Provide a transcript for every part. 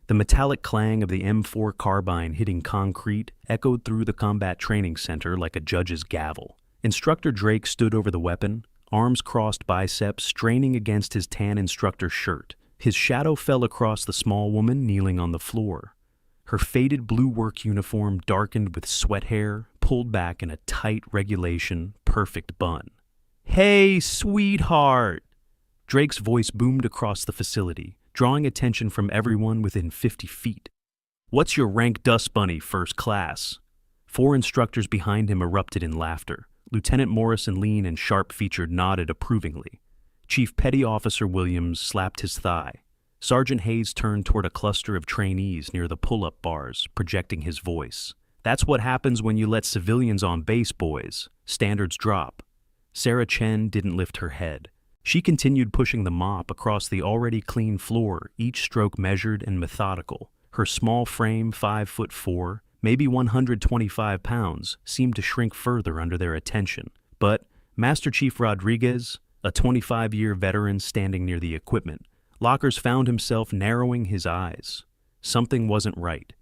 The metallic clang of the M4 carbine hitting concrete echoed through the combat training center like a judge's gavel. Instructor Drake stood over the weapon, arms crossed biceps straining against his tan instructor's shirt. His shadow fell across the small woman kneeling on the floor. Her faded blue work uniform darkened with sweat hair, pulled back in a tight regulation, perfect bun. "Hey, sweetheart!" Drake's voice boomed across the facility, drawing attention from everyone within 50 feet. "What's your rank, dust bunny, first class?" 4 instructors behind him erupted in laughter. Lieutenant Morrison, lean and sharp-featured, nodded approvingly. Chief Petty Officer Williams slapped his thigh. Sergeant Hayes turned toward a cluster of trainees near the pull-up bars, projecting his voice. "That's what happens when you let civilians on base, boys. Standards drop." Sarah Chen didn't lift her head. She continued pushing the mop across the already clean floor, each stroke measured and methodical. Her small frame, 5'4", maybe 125 pounds, seemed to shrink further under their attention. But Master Chief Rodriguez, a 25-year veteran standing near the equipment, Lockers found himself narrowing his eyes. Something wasn't right.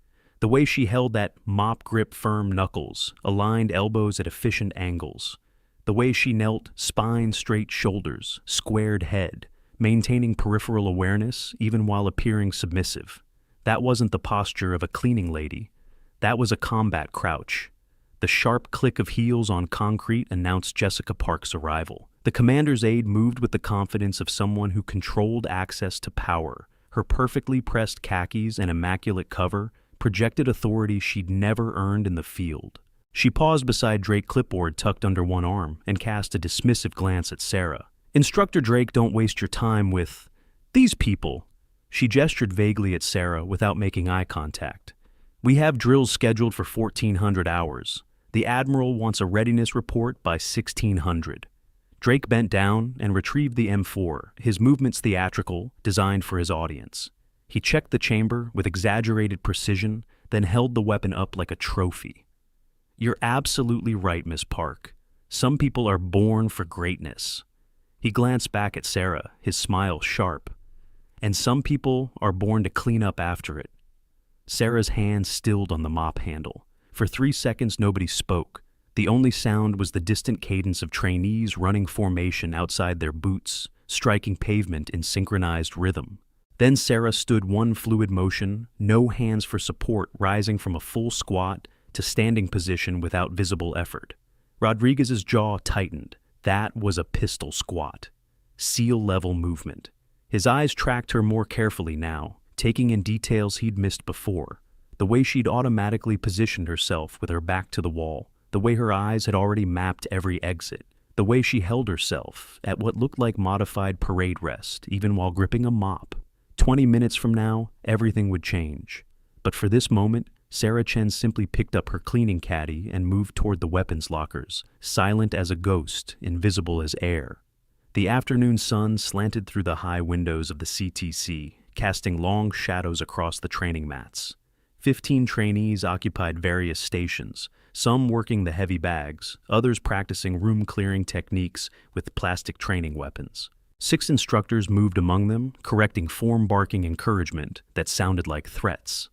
The way she held that mop-grip firm knuckles, aligned elbows at efficient angles. The way she knelt, spine-straight shoulders, squared head, maintaining peripheral awareness even while appearing submissive. That wasn't the posture of a cleaning lady. That was a combat crouch. The sharp click of heels on concrete announced Jessica Park's arrival. The commander's aide moved with the confidence of someone who controlled access to power. Her perfectly pressed khakis and immaculate cover projected authority she'd never earned in the field. She paused beside Drake, clipboard tucked under one arm, and cast a dismissive glance at Sarah. "Instructor Drake, don't waste your time with these people." She gestured vaguely at Sarah without making eye contact. "We have drills scheduled for 1400 hours. The Admiral wants a readiness report by 1600. Drake bent down and retrieved the M4, his movements theatrical, designed for his audience. He checked the chamber with exaggerated precision, then held the weapon up like a trophy. "You're absolutely right, Miss Park. Some people are born for greatness." He glanced back at Sarah, his smile sharp. "And some people are born to clean up after it." Sarah's hand stilled on the mop handle. For 3 seconds, nobody spoke. The only sound was the distant cadence of trainees running formation outside their boots, striking pavement in synchronized rhythm. Then Sarah stood one fluid motion, no hands for support, rising from a full squat to standing position without visible effort. Rodriguez's jaw tightened. That was a pistol squat. SEAL-level movement. His eyes tracked her more carefully now, taking in details he'd missed before. The way she'd automatically positioned herself with her back to the wall. The way her eyes had already mapped every exit. The way she held herself at what looked like modified parade rest, even while gripping a mop. 20 minutes from now, everything would change. But for this moment, Sarah Chen simply picked up her cleaning caddy and moved toward the weapons lockers, silent as a ghost, invisible as air. The afternoon sun slanted through the high windows of the CTC, casting long shadows across the training mats. 15 trainees occupied various stations, some working the heavy bags, others practicing room-clearing techniques with plastic training weapons. 6 instructors moved among them, correcting form-barking encouragement that sounded like threats.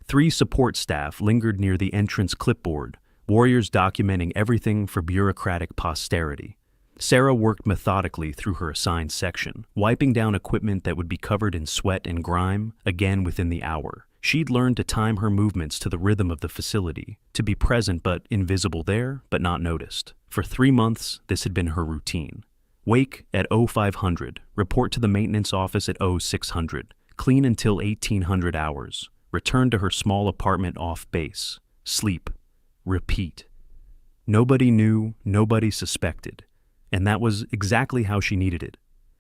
3 support staff lingered near the entrance clipboard, warriors documenting everything for bureaucratic posterity. Sarah worked methodically through her assigned section, wiping down equipment that would be covered in sweat and grime, again within the hour. She'd learned to time her movements to the rhythm of the facility, to be present but invisible there, but not noticed. For 3 months, this had been her routine. Wake at 0500, report to the maintenance office at 0600, clean until 1800 hours, return to her small apartment off base, sleep, repeat. Nobody knew, nobody suspected, and that was exactly how she needed it.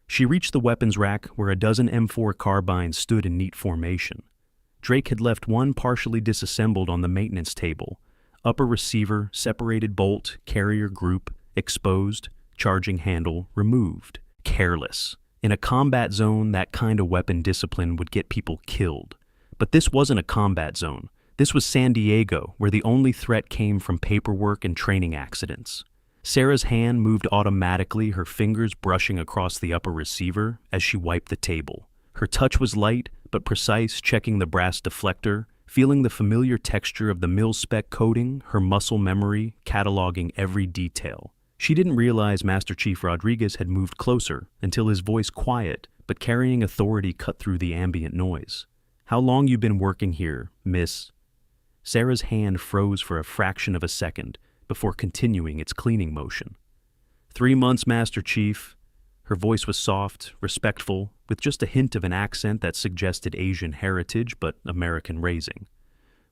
She reached the weapons rack where a dozen M4 carbines stood in neat formation. Drake had left one partially disassembled on the maintenance table, upper receiver, separated bolt, carrier group, exposed, charging handle, removed. Careless. In a combat zone, that kind of weapon discipline would get people killed. But this wasn't a combat zone. This was San Diego, where the only threat came from paperwork and training accidents. Sarah's hand moved automatically, her fingers brushing across the upper receiver as she wiped the table. Her touch was light, but precise, checking the brass deflector, feeling the familiar texture of the mil-spec coating, her muscle memory cataloging every detail. She didn't realize Master Chief Rodriguez had moved closer until his voice, quiet but carrying authority, cut through the ambient noise. "How long you been working here, miss?" Sarah's hand froze for a fraction of a second before continuing its cleaning motion. 3 months, Master Chief." Her voice was soft, respectful, with just a hint of an accent that suggested Asian heritage but American raising.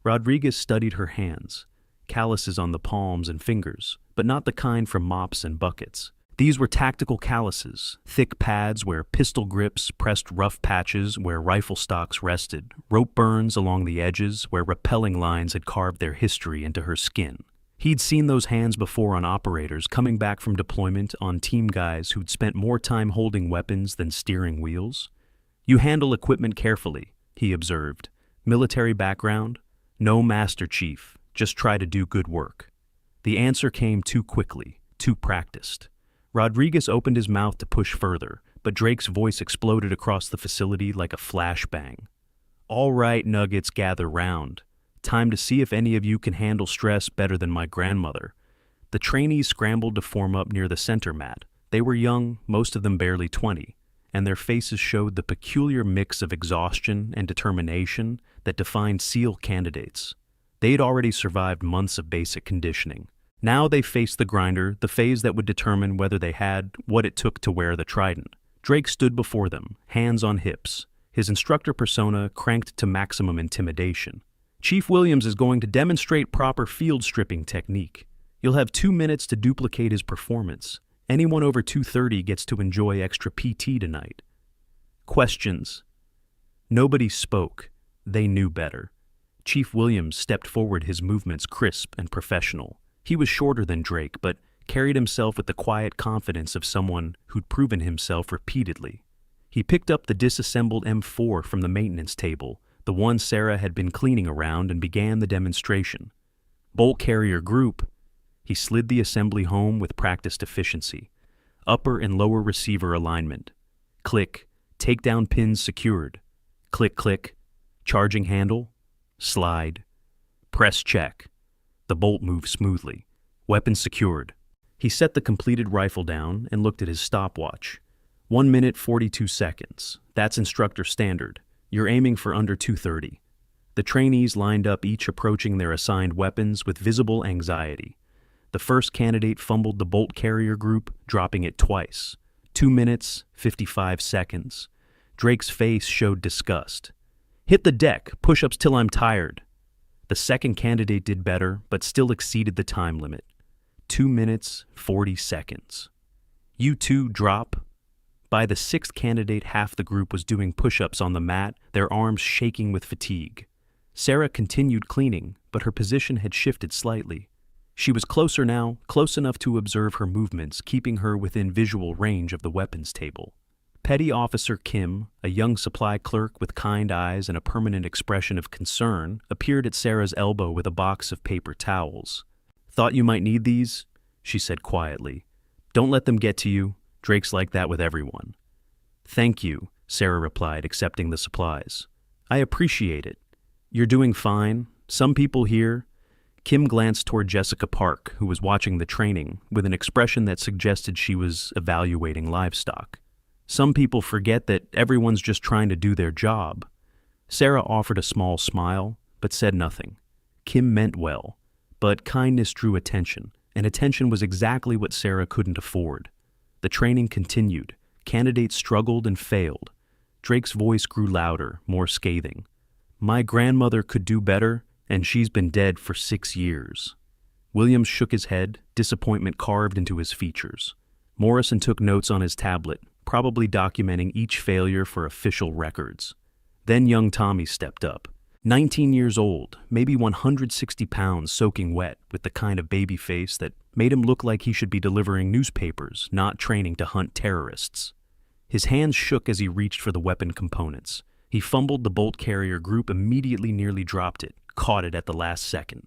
Rodriguez studied her hands, calluses on the palms and fingers, but not the kind from mops and buckets. These were tactical calluses, thick pads where pistol grips pressed rough patches where rifle stocks rested, rope burns along the edges where rappelling lines had carved their history into her skin. He'd seen those hands before on operators coming back from deployment, on team guys who'd spent more time holding weapons than steering wheels. "You handle equipment carefully," he observed. "Military background?" "No, Master Chief. Just try to do good work." The answer came too quickly, too practiced. Rodriguez opened his mouth to push further, but Drake's voice exploded across the facility like a flashbang. "All right, Nuggets, gather round. Time to see if any of you can handle stress better than my grandmother." The trainees scrambled to form up near the center mat. They were young, most of them barely 20, and their faces showed the peculiar mix of exhaustion and determination that defined SEAL candidates. They'd already survived months of basic conditioning. Now they faced the grinder, the phase that would determine whether they had what it took to wear the trident. Drake stood before them, hands on hips, his instructor persona cranked to maximum intimidation. "Chief Williams is going to demonstrate proper field stripping technique. You'll have 2 minutes to duplicate his performance. Anyone over 230 gets to enjoy extra PT tonight." Questions. Nobody spoke. They knew better. Chief Williams stepped forward, his movements crisp and professional. He was shorter than Drake, but carried himself with the quiet confidence of someone who'd proven himself repeatedly. He picked up the disassembled M4 from the maintenance table, the one Sarah had been cleaning around, and began the demonstration. "Bolt carrier group." He slid the assembly home with practiced efficiency. Upper and lower receiver alignment. Click. Takedown pins secured. Click, click. Charging handle. Slide. Press check. The bolt moved smoothly. Weapon secured. He set the completed rifle down and looked at his stopwatch. 1 minute 42 seconds. That's instructor standard. You're aiming for under 230. The trainees lined up, each approaching their assigned weapons with visible anxiety. The first candidate fumbled the bolt carrier group, dropping it twice. 2 minutes, 55 seconds. Drake's face showed disgust. "Hit the deck, push-ups till I'm tired." The second candidate did better, but still exceeded the time limit. 2 minutes, 40 seconds. "You two, drop." By the sixth candidate, half the group was doing push-ups on the mat, their arms shaking with fatigue. Sarah continued cleaning, but her position had shifted slightly. She was closer now, close enough to observe her movements, keeping her within visual range of the weapons table. Petty Officer Kim, a young supply clerk with kind eyes and a permanent expression of concern, appeared at Sarah's elbow with a box of paper towels. "Thought you might need these?" she said quietly. "Don't let them get to you. Drake's like that with everyone." "Thank you," Sarah replied, accepting the supplies. "I appreciate it. You're doing fine. Some people here—" Kim glanced toward Jessica Park, who was watching the training, with an expression that suggested she was evaluating livestock. "Some people forget that everyone's just trying to do their job." Sarah offered a small smile, but said nothing. Kim meant well, but kindness drew attention, and attention was exactly what Sarah couldn't afford. The training continued. Candidates struggled and failed. Drake's voice grew louder, more scathing. "My grandmother could do better, and she's been dead for 6 years." Williams shook his head, disappointment carved into his features. Morrison took notes on his tablet, probably documenting each failure for official records. Then young Tommy stepped up. 19 years old, maybe 160 pounds, soaking wet, with the kind of baby face that made him look like he should be delivering newspapers, not training to hunt terrorists. His hands shook as he reached for the weapon components. He fumbled the bolt carrier group, immediately nearly dropped it, caught it at the last second.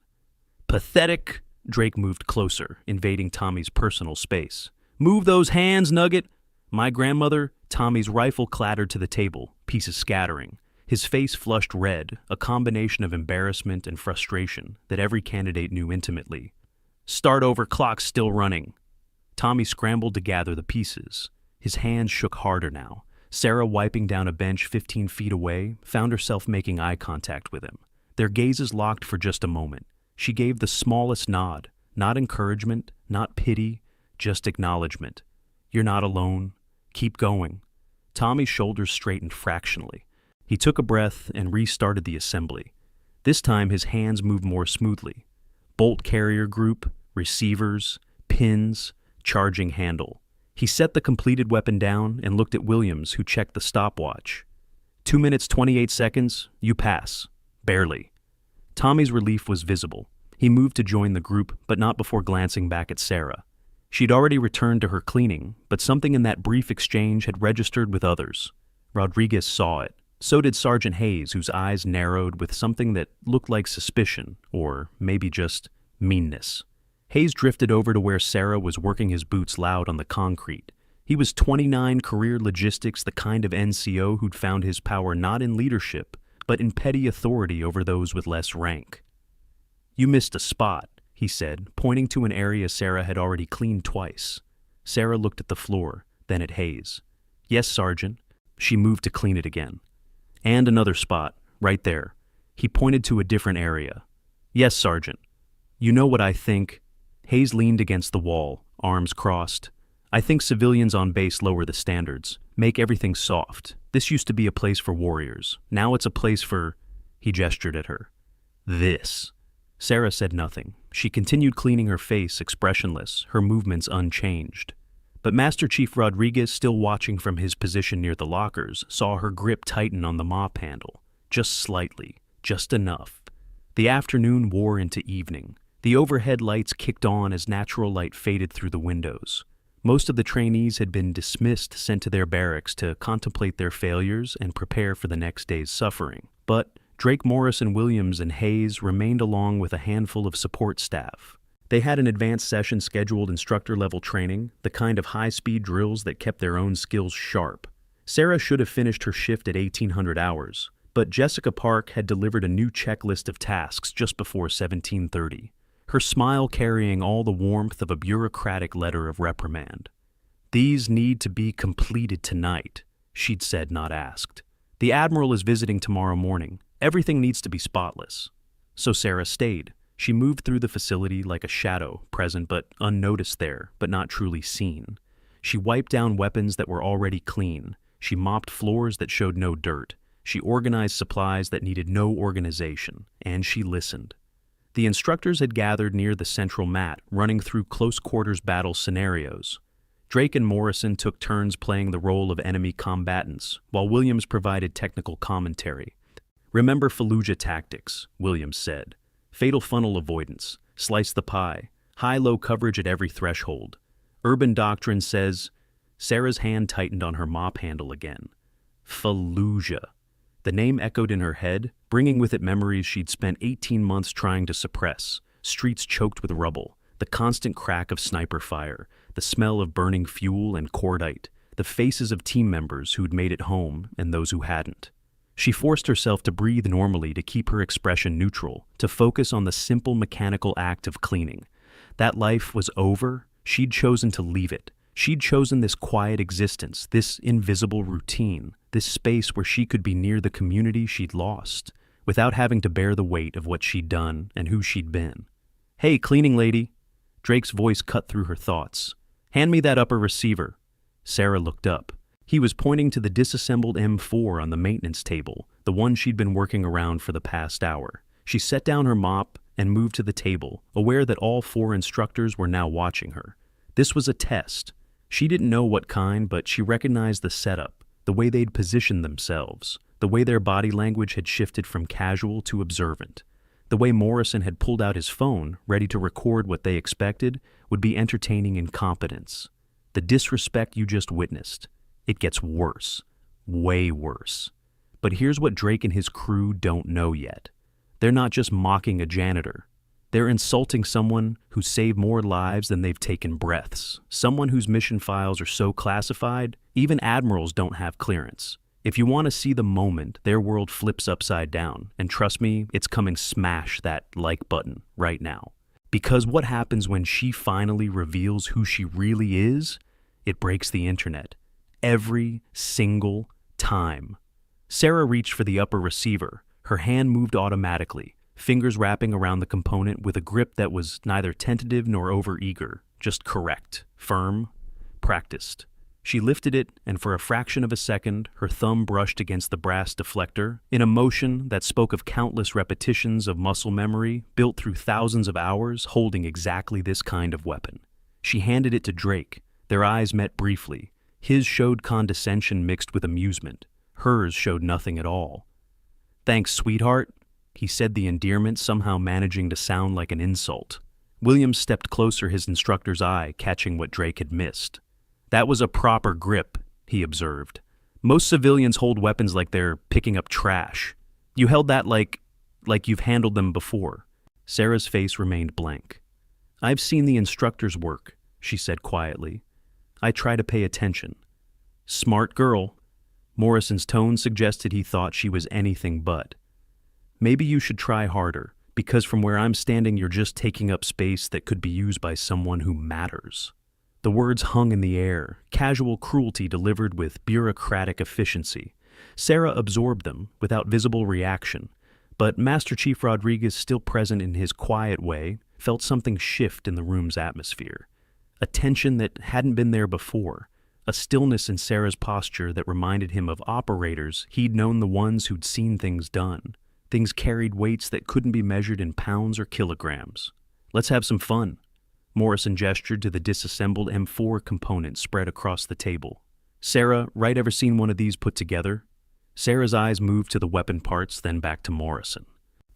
"Pathetic!" Drake moved closer, invading Tommy's personal space. "Move those hands, Nugget!" "My grandmother," Tommy's rifle clattered to the table, pieces scattering. His face flushed red, a combination of embarrassment and frustration that every candidate knew intimately. "Start over, clock's still running." Tommy scrambled to gather the pieces. His hands shook harder now. Sarah, wiping down a bench 15 feet away, found herself making eye contact with him. Their gazes locked for just a moment. She gave the smallest nod, not encouragement, not pity, just acknowledgement. "You're not alone. Keep going." Tommy's shoulders straightened fractionally. He took a breath and restarted the assembly. This time his hands moved more smoothly. Bolt carrier group, receivers, pins, charging handle. He set the completed weapon down and looked at Williams, who checked the stopwatch. 2 minutes 28 seconds, you pass. Barely. Tommy's relief was visible. He moved to join the group, but not before glancing back at Sarah. She'd already returned to her cleaning, but something in that brief exchange had registered with others. Rodriguez saw it. So did Sergeant Hayes, whose eyes narrowed with something that looked like suspicion, or maybe just meanness. Hayes drifted over to where Sarah was working his boots loud on the concrete. He was 29, career logistics, the kind of NCO who'd found his power not in leadership, but in petty authority over those with less rank. "You missed a spot," he said, pointing to an area Sarah had already cleaned twice. Sarah looked at the floor, then at Hayes. "Yes, Sergeant." She moved to clean it again. "And another spot, right there." He pointed to a different area. "Yes, Sergeant." "You know what I think?" Hayes leaned against the wall, arms crossed. "I think civilians on base lower the standards, make everything soft. This used to be a place for warriors. Now it's a place for—" He gestured at her. "This." Sarah said nothing. She continued cleaning her face, expressionless, her movements unchanged. But Master Chief Rodriguez, still watching from his position near the lockers, saw her grip tighten on the mop handle. Just slightly. Just enough. The afternoon wore into evening. The overhead lights kicked on as natural light faded through the windows. Most of the trainees had been dismissed, sent to their barracks to contemplate their failures and prepare for the next day's suffering. But Drake, Morrison, Williams, and Hayes remained along with a handful of support staff. They had an advanced session scheduled instructor-level training, the kind of high-speed drills that kept their own skills sharp. Sarah should have finished her shift at 1800 hours, but Jessica Park had delivered a new checklist of tasks just before 1730. Her smile carrying all the warmth of a bureaucratic letter of reprimand. "These need to be completed tonight," she'd said, not asked. "The Admiral is visiting tomorrow morning. Everything needs to be spotless." So Sarah stayed. She moved through the facility like a shadow, present but unnoticed there, but not truly seen. She wiped down weapons that were already clean. She mopped floors that showed no dirt. She organized supplies that needed no organization. And she listened. The instructors had gathered near the central mat, running through close-quarters battle scenarios. Drake and Morrison took turns playing the role of enemy combatants, while Williams provided technical commentary. "Remember Fallujah tactics," Williams said. "Fatal funnel avoidance, slice the pie, high-low coverage at every threshold. Urban doctrine says—" Sarah's hand tightened on her mop handle again. Fallujah. The name echoed in her head, bringing with it memories she'd spent 18 months trying to suppress. Streets choked with rubble, the constant crack of sniper fire, the smell of burning fuel and cordite, the faces of team members who'd made it home and those who hadn't. She forced herself to breathe normally to keep her expression neutral, to focus on the simple mechanical act of cleaning. That life was over. She'd chosen to leave it. She'd chosen this quiet existence, this invisible routine, this space where she could be near the community she'd lost, without having to bear the weight of what she'd done and who she'd been. "Hey, cleaning lady." Drake's voice cut through her thoughts. "Hand me that upper receiver." Sarah looked up. He was pointing to the disassembled M4 on the maintenance table, the one she'd been working around for the past hour. She set down her mop and moved to the table, aware that all 4 instructors were now watching her. This was a test. She didn't know what kind, but she recognized the setup, the way they'd positioned themselves, the way their body language had shifted from casual to observant. The way Morrison had pulled out his phone, ready to record what they expected, would be entertaining incompetence. The disrespect you just witnessed. It gets worse. Way worse. But here's what Drake and his crew don't know yet. They're not just mocking a janitor. They're insulting someone who's saved more lives than they've taken breaths. Someone whose mission files are so classified, even admirals don't have clearance. If you want to see the moment their world flips upside down, and trust me, it's coming, smash that like button right now. Because what happens when she finally reveals who she really is? It breaks the internet. Every single time. Sarah reached for the upper receiver. Her hand moved automatically, fingers wrapping around the component with a grip that was neither tentative nor overeager, just correct, firm, practiced. She lifted it, and for a fraction of a second, her thumb brushed against the brass deflector, in a motion that spoke of countless repetitions of muscle memory built through thousands of hours holding exactly this kind of weapon. She handed it to Drake. Their eyes met briefly. His showed condescension mixed with amusement. Hers showed nothing at all. "Thanks, sweetheart," he said, the endearment somehow managing to sound like an insult. Williams stepped closer, his instructor's eye catching what Drake had missed. "That was a proper grip," he observed. "Most civilians hold weapons like they're picking up trash. You held that like you've handled them before." Sarah's face remained blank. "I've seen the instructor's work," she said quietly. "I try to pay attention." "Smart girl." Morrison's tone suggested he thought she was anything but. "Maybe you should try harder, because from where I'm standing you're just taking up space that could be used by someone who matters." The words hung in the air, casual cruelty delivered with bureaucratic efficiency. Sarah absorbed them without visible reaction, but Master Chief Rodriguez, still present in his quiet way, felt something shift in the room's atmosphere. A tension that hadn't been there before, a stillness in Sarah's posture that reminded him of operators he'd known, the ones who'd seen things done. Things carried weights that couldn't be measured in pounds or kilograms. "Let's have some fun." Morrison gestured to the disassembled M4 component spread across the table. "Sarah, right, ever seen one of these put together?" Sarah's eyes moved to the weapon parts, then back to Morrison.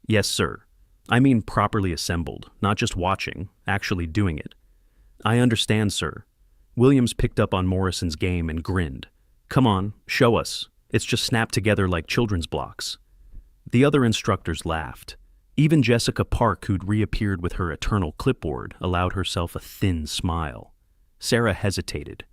"Yes, sir. I mean properly assembled, not just watching, actually doing it." "I understand, sir." Williams picked up on Morrison's game and grinned. "Come on, show us. It's just snapped together like children's blocks." The other instructors laughed. Even Jessica Park, who'd reappeared with her eternal clipboard, allowed herself a thin smile. Sarah hesitated.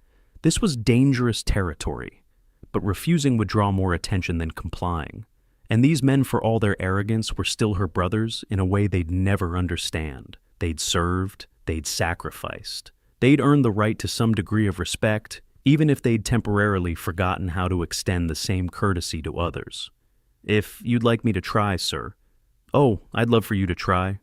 This was dangerous territory, but refusing would draw more attention than complying. And these men, for all their arrogance, were still her brothers in a way they'd never understand. They'd served, they'd sacrificed. They'd earned the right to some degree of respect, even if they'd temporarily forgotten how to extend the same courtesy to others. "If you'd like me to try, sir." "Oh, I'd love for you to try."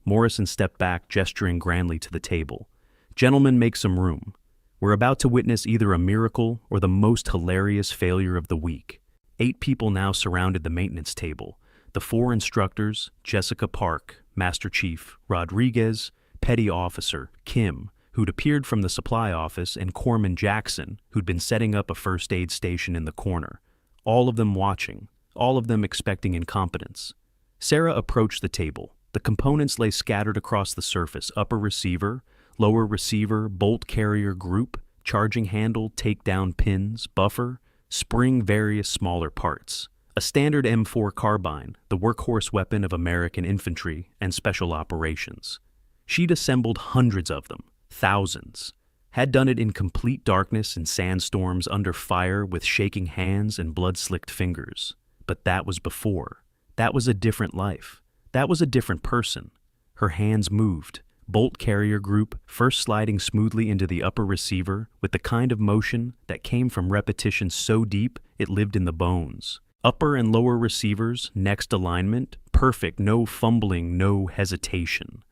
Morrison stepped back, gesturing grandly to the table. "Gentlemen, make some room. We're about to witness either a miracle or the most hilarious failure of the week." 8 people now surrounded the maintenance table. The 4 instructors, Jessica Park, Master Chief Rodriguez, Petty Officer Kim, who'd appeared from the supply office, and Corpsman Jackson, who'd been setting up a first aid station in the corner. All of them watching, all of them expecting incompetence. Sarah approached the table. The components lay scattered across the surface: upper receiver, lower receiver, bolt carrier group, charging handle, takedown pins, buffer, spring, various smaller parts. A standard M4 carbine, the workhorse weapon of American infantry and special operations. She'd assembled hundreds of them, thousands. Had done it in complete darkness, in sandstorms, under fire, with shaking hands and blood-slicked fingers. But that was before. That was a different life. That was a different person. Her hands moved. Bolt carrier group first sliding smoothly into the upper receiver with the kind of motion that came from repetition so deep it lived in the bones. Upper and lower receivers, next alignment, perfect, no fumbling, no hesitation.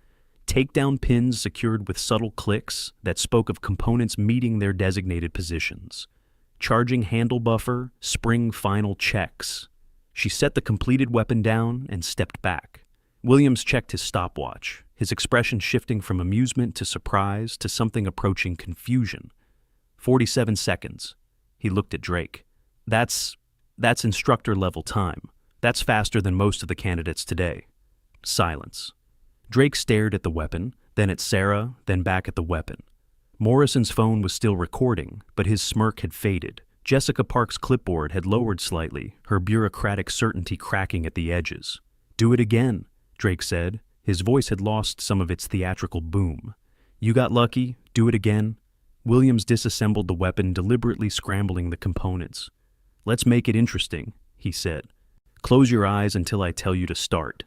Takedown pins secured with subtle clicks that spoke of components meeting their designated positions. Charging handle buffer, spring final checks. She set the completed weapon down and stepped back. Williams checked his stopwatch, his expression shifting from amusement to surprise to something approaching confusion. 47 seconds. He looked at Drake. That's instructor-level time. That's faster than most of the candidates today." Silence. Drake stared at the weapon, then at Sarah, then back at the weapon. Morrison's phone was still recording, but his smirk had faded. Jessica Park's clipboard had lowered slightly, her bureaucratic certainty cracking at the edges. "Do it again," Drake said. His voice had lost some of its theatrical boom. "You got lucky, do it again." Williams disassembled the weapon, deliberately scrambling the components. Let's make it interesting, he said. Close your eyes until I tell you to start.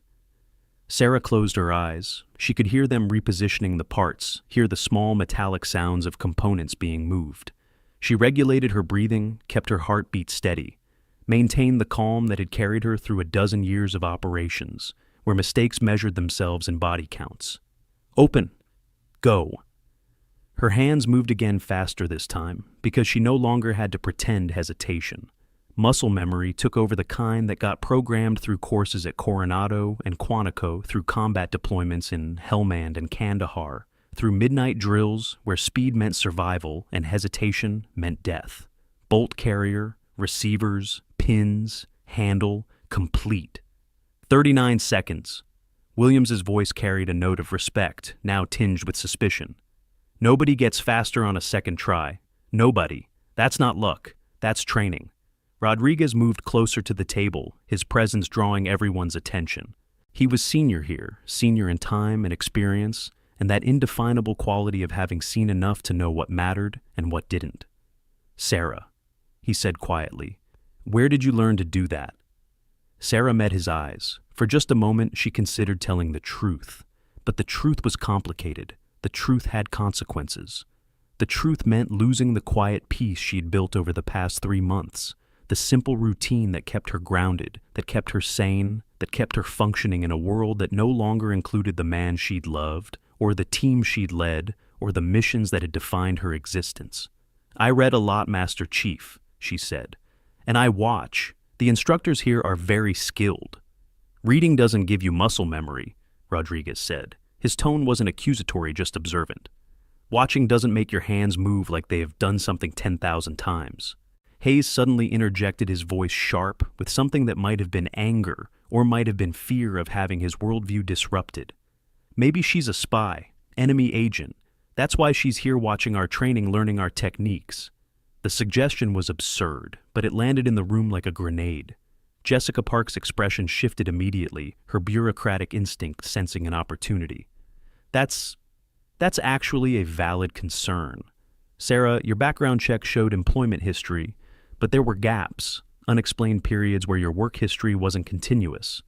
Sarah closed her eyes. She could hear them repositioning the parts, hear the small metallic sounds of components being moved. She regulated her breathing, kept her heartbeat steady, maintained the calm that had carried her through a dozen years of operations, where mistakes measured themselves in body counts. Open. Go. Her hands moved again faster this time, because she no longer had to pretend hesitation. Muscle memory took over the kind that got programmed through courses at Coronado and Quantico, through combat deployments in Helmand and Kandahar, through midnight drills where speed meant survival and hesitation meant death. Bolt carrier, receivers, pins, handle, complete. 39 seconds. Williams's voice carried a note of respect, now tinged with suspicion. Nobody gets faster on a second try. Nobody. That's not luck. That's training. Rodriguez moved closer to the table, his presence drawing everyone's attention. He was senior here, senior in time and experience, and that indefinable quality of having seen enough to know what mattered and what didn't. Sarah, he said quietly, where did you learn to do that? Sarah met his eyes. For just a moment, she considered telling the truth. But the truth was complicated. The truth had consequences. The truth meant losing the quiet peace she'd built over the past 3 months. The simple routine that kept her grounded, that kept her sane, that kept her functioning in a world that no longer included the man she'd loved, or the team she'd led, or the missions that had defined her existence. I read a lot, Master Chief, she said. And I watch. The instructors here are very skilled. Reading doesn't give you muscle memory, Rodriguez said. His tone wasn't accusatory, just observant. Watching doesn't make your hands move like they have done something 10,000 times. Hayes suddenly interjected, his voice sharp, with something that might have been anger or might have been fear of having his worldview disrupted. Maybe she's a spy, enemy agent. That's why she's here watching our training, learning our techniques. The suggestion was absurd, but it landed in the room like a grenade. Jessica Park's expression shifted immediately, her bureaucratic instinct sensing an opportunity. That's actually a valid concern. Sarah, your background check showed employment history, but there were gaps, unexplained periods where your work history wasn't continuous.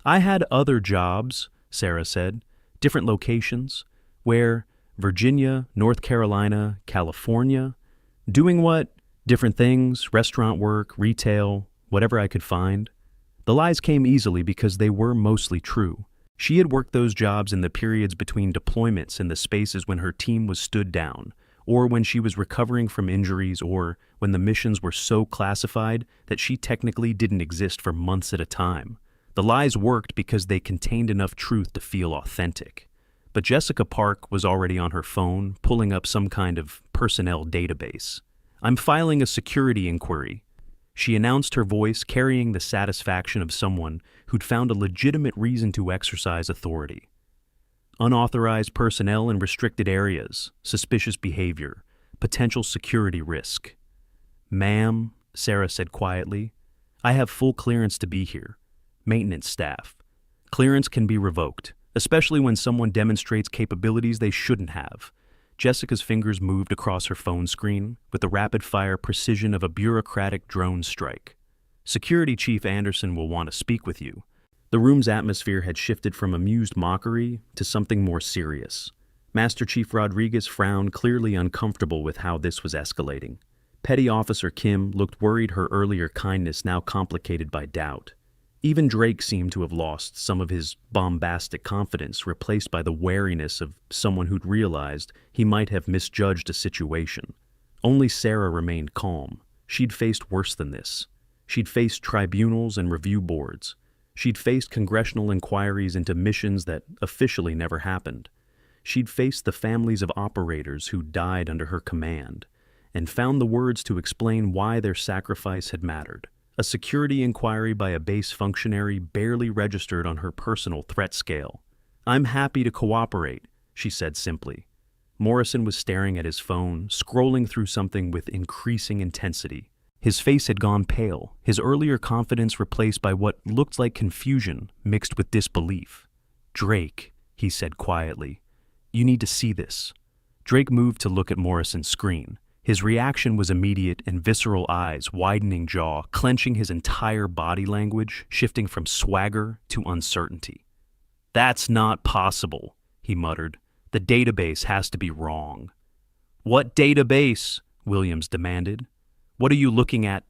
I had other jobs, Sarah said, different locations, where Virginia, North Carolina, California, doing what? Different things, restaurant work, retail, whatever I could find. The lies came easily because they were mostly true. She had worked those jobs in the periods between deployments, in the spaces when her team was stood down, or when she was recovering from injuries, or when the missions were so classified that she technically didn't exist for months at a time. The lies worked because they contained enough truth to feel authentic. But Jessica Park was already on her phone, pulling up some kind of personnel database. I'm filing a security inquiry. She announced, her voice carrying the satisfaction of someone who'd found a legitimate reason to exercise authority. Unauthorized personnel in restricted areas, suspicious behavior, potential security risk. Ma'am, Sarah said quietly, I have full clearance to be here. Maintenance staff. Clearance can be revoked, especially when someone demonstrates capabilities they shouldn't have. Jessica's fingers moved across her phone screen with the rapid-fire precision of a bureaucratic drone strike. Security Chief Anderson will want to speak with you. The room's atmosphere had shifted from amused mockery to something more serious. Master Chief Rodriguez frowned, clearly uncomfortable with how this was escalating. Petty Officer Kim looked worried, her earlier kindness now complicated by doubt. Even Drake seemed to have lost some of his bombastic confidence, replaced by the wariness of someone who'd realized he might have misjudged a situation. Only Sarah remained calm. She'd faced worse than this. She'd faced tribunals and review boards. She'd faced congressional inquiries into missions that officially never happened. She'd faced the families of operators who died under her command, and found the words to explain why their sacrifice had mattered. A security inquiry by a base functionary barely registered on her personal threat scale. I'm happy to cooperate, she said simply. Morrison was staring at his phone, scrolling through something with increasing intensity. His face had gone pale, his earlier confidence replaced by what looked like confusion mixed with disbelief. Drake, he said quietly, you need to see this. Drake moved to look at Morrison's screen. His reaction was immediate and visceral, eyes, widening jaw, clenching his entire body language, shifting from swagger to uncertainty. "That's not possible," he muttered. "The database has to be wrong." "What database?" Williams demanded. "What are you looking at?"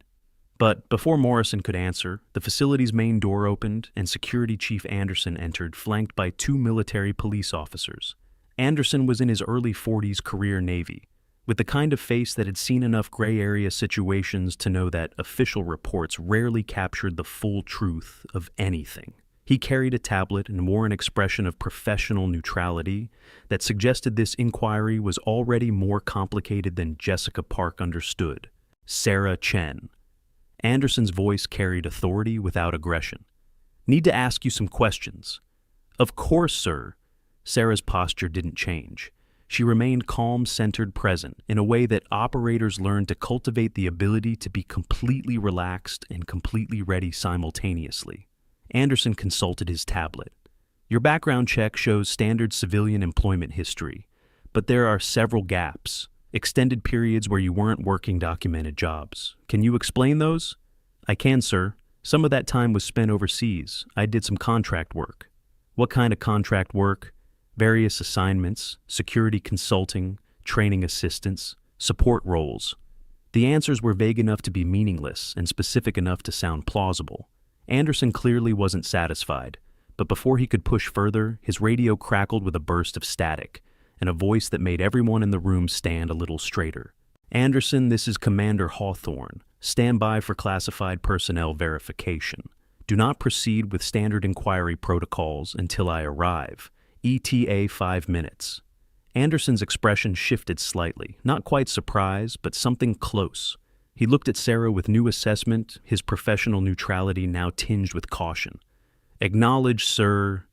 But before Morrison could answer, the facility's main door opened and Security Chief Anderson entered, flanked by 2 military police officers. Anderson was in his early 40s, career Navy, with the kind of face that had seen enough gray area situations to know that official reports rarely captured the full truth of anything. He carried a tablet and wore an expression of professional neutrality that suggested this inquiry was already more complicated than Jessica Park understood. Sarah Chen. Anderson's voice carried authority without aggression. "Need to ask you some questions." "Of course, sir." Sarah's posture didn't change. She remained calm, centered, present, in a way that operators learn to cultivate the ability to be completely relaxed and completely ready simultaneously. Anderson consulted his tablet. "Your background check shows standard civilian employment history, but there are several gaps, extended periods where you weren't working documented jobs. Can you explain those?" "I can, sir. Some of that time was spent overseas. I did some contract work." "What kind of contract work?" "Various assignments, security consulting, training assistance, support roles." The answers were vague enough to be meaningless and specific enough to sound plausible. Anderson clearly wasn't satisfied, but before he could push further, his radio crackled with a burst of static, and a voice that made everyone in the room stand a little straighter. "Anderson, this is Commander Hawthorne. Stand by for classified personnel verification. Do not proceed with standard inquiry protocols until I arrive. ETA 5 minutes. Anderson's expression shifted slightly, not quite surprise, but something close. He looked at Sarah with new assessment, his professional neutrality now tinged with caution. "Acknowledge, sir,"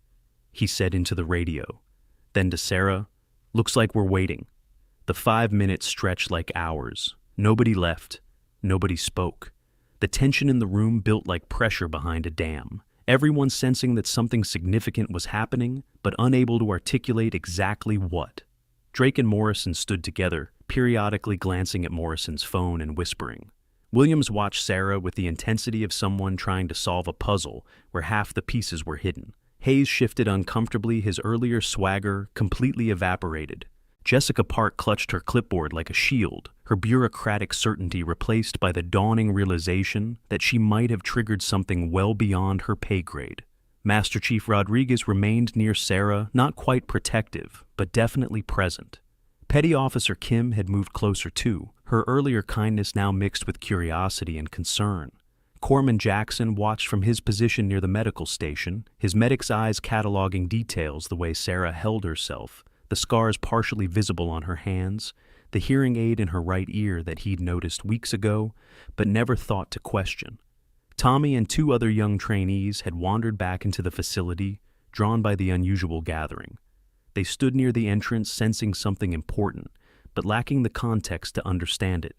he said into the radio. Then to Sarah, "Looks like we're waiting." The 5 minutes stretched like hours. Nobody left. Nobody spoke. The tension in the room built like pressure behind a dam. Everyone sensing that something significant was happening, but unable to articulate exactly what. Drake and Morrison stood together, periodically glancing at Morrison's phone and whispering. Williams watched Sarah with the intensity of someone trying to solve a puzzle where half the pieces were hidden. Hayes shifted uncomfortably, his earlier swagger completely evaporated. Jessica Park clutched her clipboard like a shield, her bureaucratic certainty replaced by the dawning realization that she might have triggered something well beyond her pay grade. Master Chief Rodriguez remained near Sarah, not quite protective, but definitely present. Petty Officer Kim had moved closer too, her earlier kindness now mixed with curiosity and concern. Corpsman Jackson watched from his position near the medical station, his medic's eyes cataloging details the way Sarah held herself, the scars partially visible on her hands, the hearing aid in her right ear that he'd noticed weeks ago, but never thought to question. Tommy and 2 other young trainees had wandered back into the facility, drawn by the unusual gathering. They stood near the entrance, sensing something important, but lacking the context to understand it.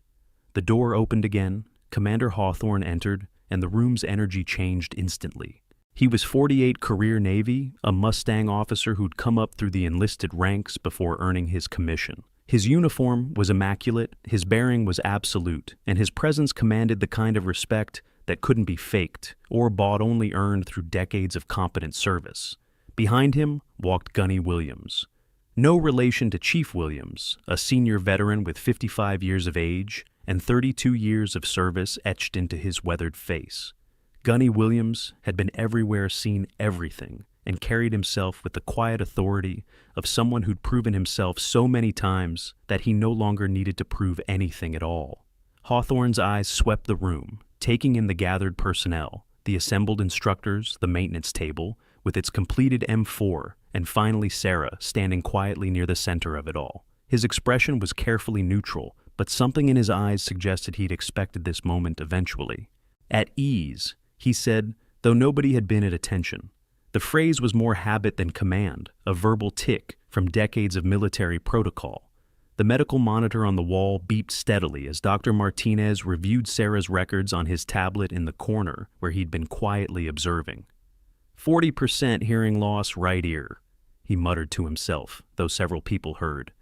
The door opened again, Commander Hawthorne entered, and the room's energy changed instantly. He was 48, career Navy, a Mustang officer who'd come up through the enlisted ranks before earning his commission. His uniform was immaculate, his bearing was absolute, and his presence commanded the kind of respect that couldn't be faked or bought, only earned through decades of competent service. Behind him walked Gunny Williams. No relation to Chief Williams, a senior veteran with 55 years of age and 32 years of service etched into his weathered face. Gunny Williams had been everywhere, seen everything, and carried himself with the quiet authority of someone who'd proven himself so many times that he no longer needed to prove anything at all. Hawthorne's eyes swept the room, taking in the gathered personnel, the assembled instructors, the maintenance table, with its completed M4, and finally Sarah, standing quietly near the center of it all. His expression was carefully neutral, but something in his eyes suggested he'd expected this moment eventually. "At ease," he said, though nobody had been at attention. The phrase was more habit than command, a verbal tick from decades of military protocol. The medical monitor on the wall beeped steadily as Dr. Martinez reviewed Sarah's records on his tablet in the corner where he'd been quietly observing. 40% hearing loss, right ear, he muttered to himself, though several people heard.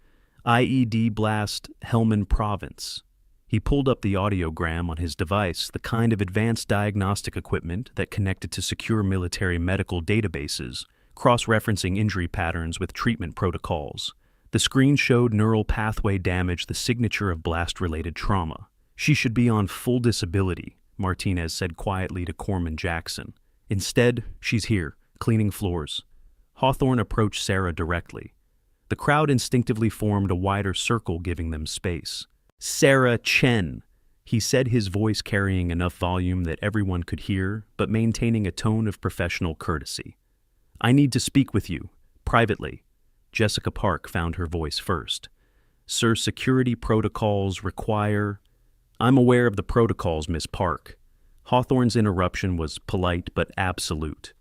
IED blast Helmand Province. He pulled up the audiogram on his device, the kind of advanced diagnostic equipment that connected to secure military medical databases, cross-referencing injury patterns with treatment protocols. The screen showed neural pathway damage, the signature of blast-related trauma. She should be on full disability, Martinez said quietly to Corpsman Jackson. Instead, she's here, cleaning floors. Hawthorne approached Sarah directly. The crowd instinctively formed a wider circle, giving them space. Sarah Chen, he said, his voice carrying enough volume that everyone could hear, but maintaining a tone of professional courtesy. I need to speak with you, privately. Jessica Park found her voice first. Sir, security protocols require... I'm aware of the protocols, Miss Park. Hawthorne's interruption was polite but absolute.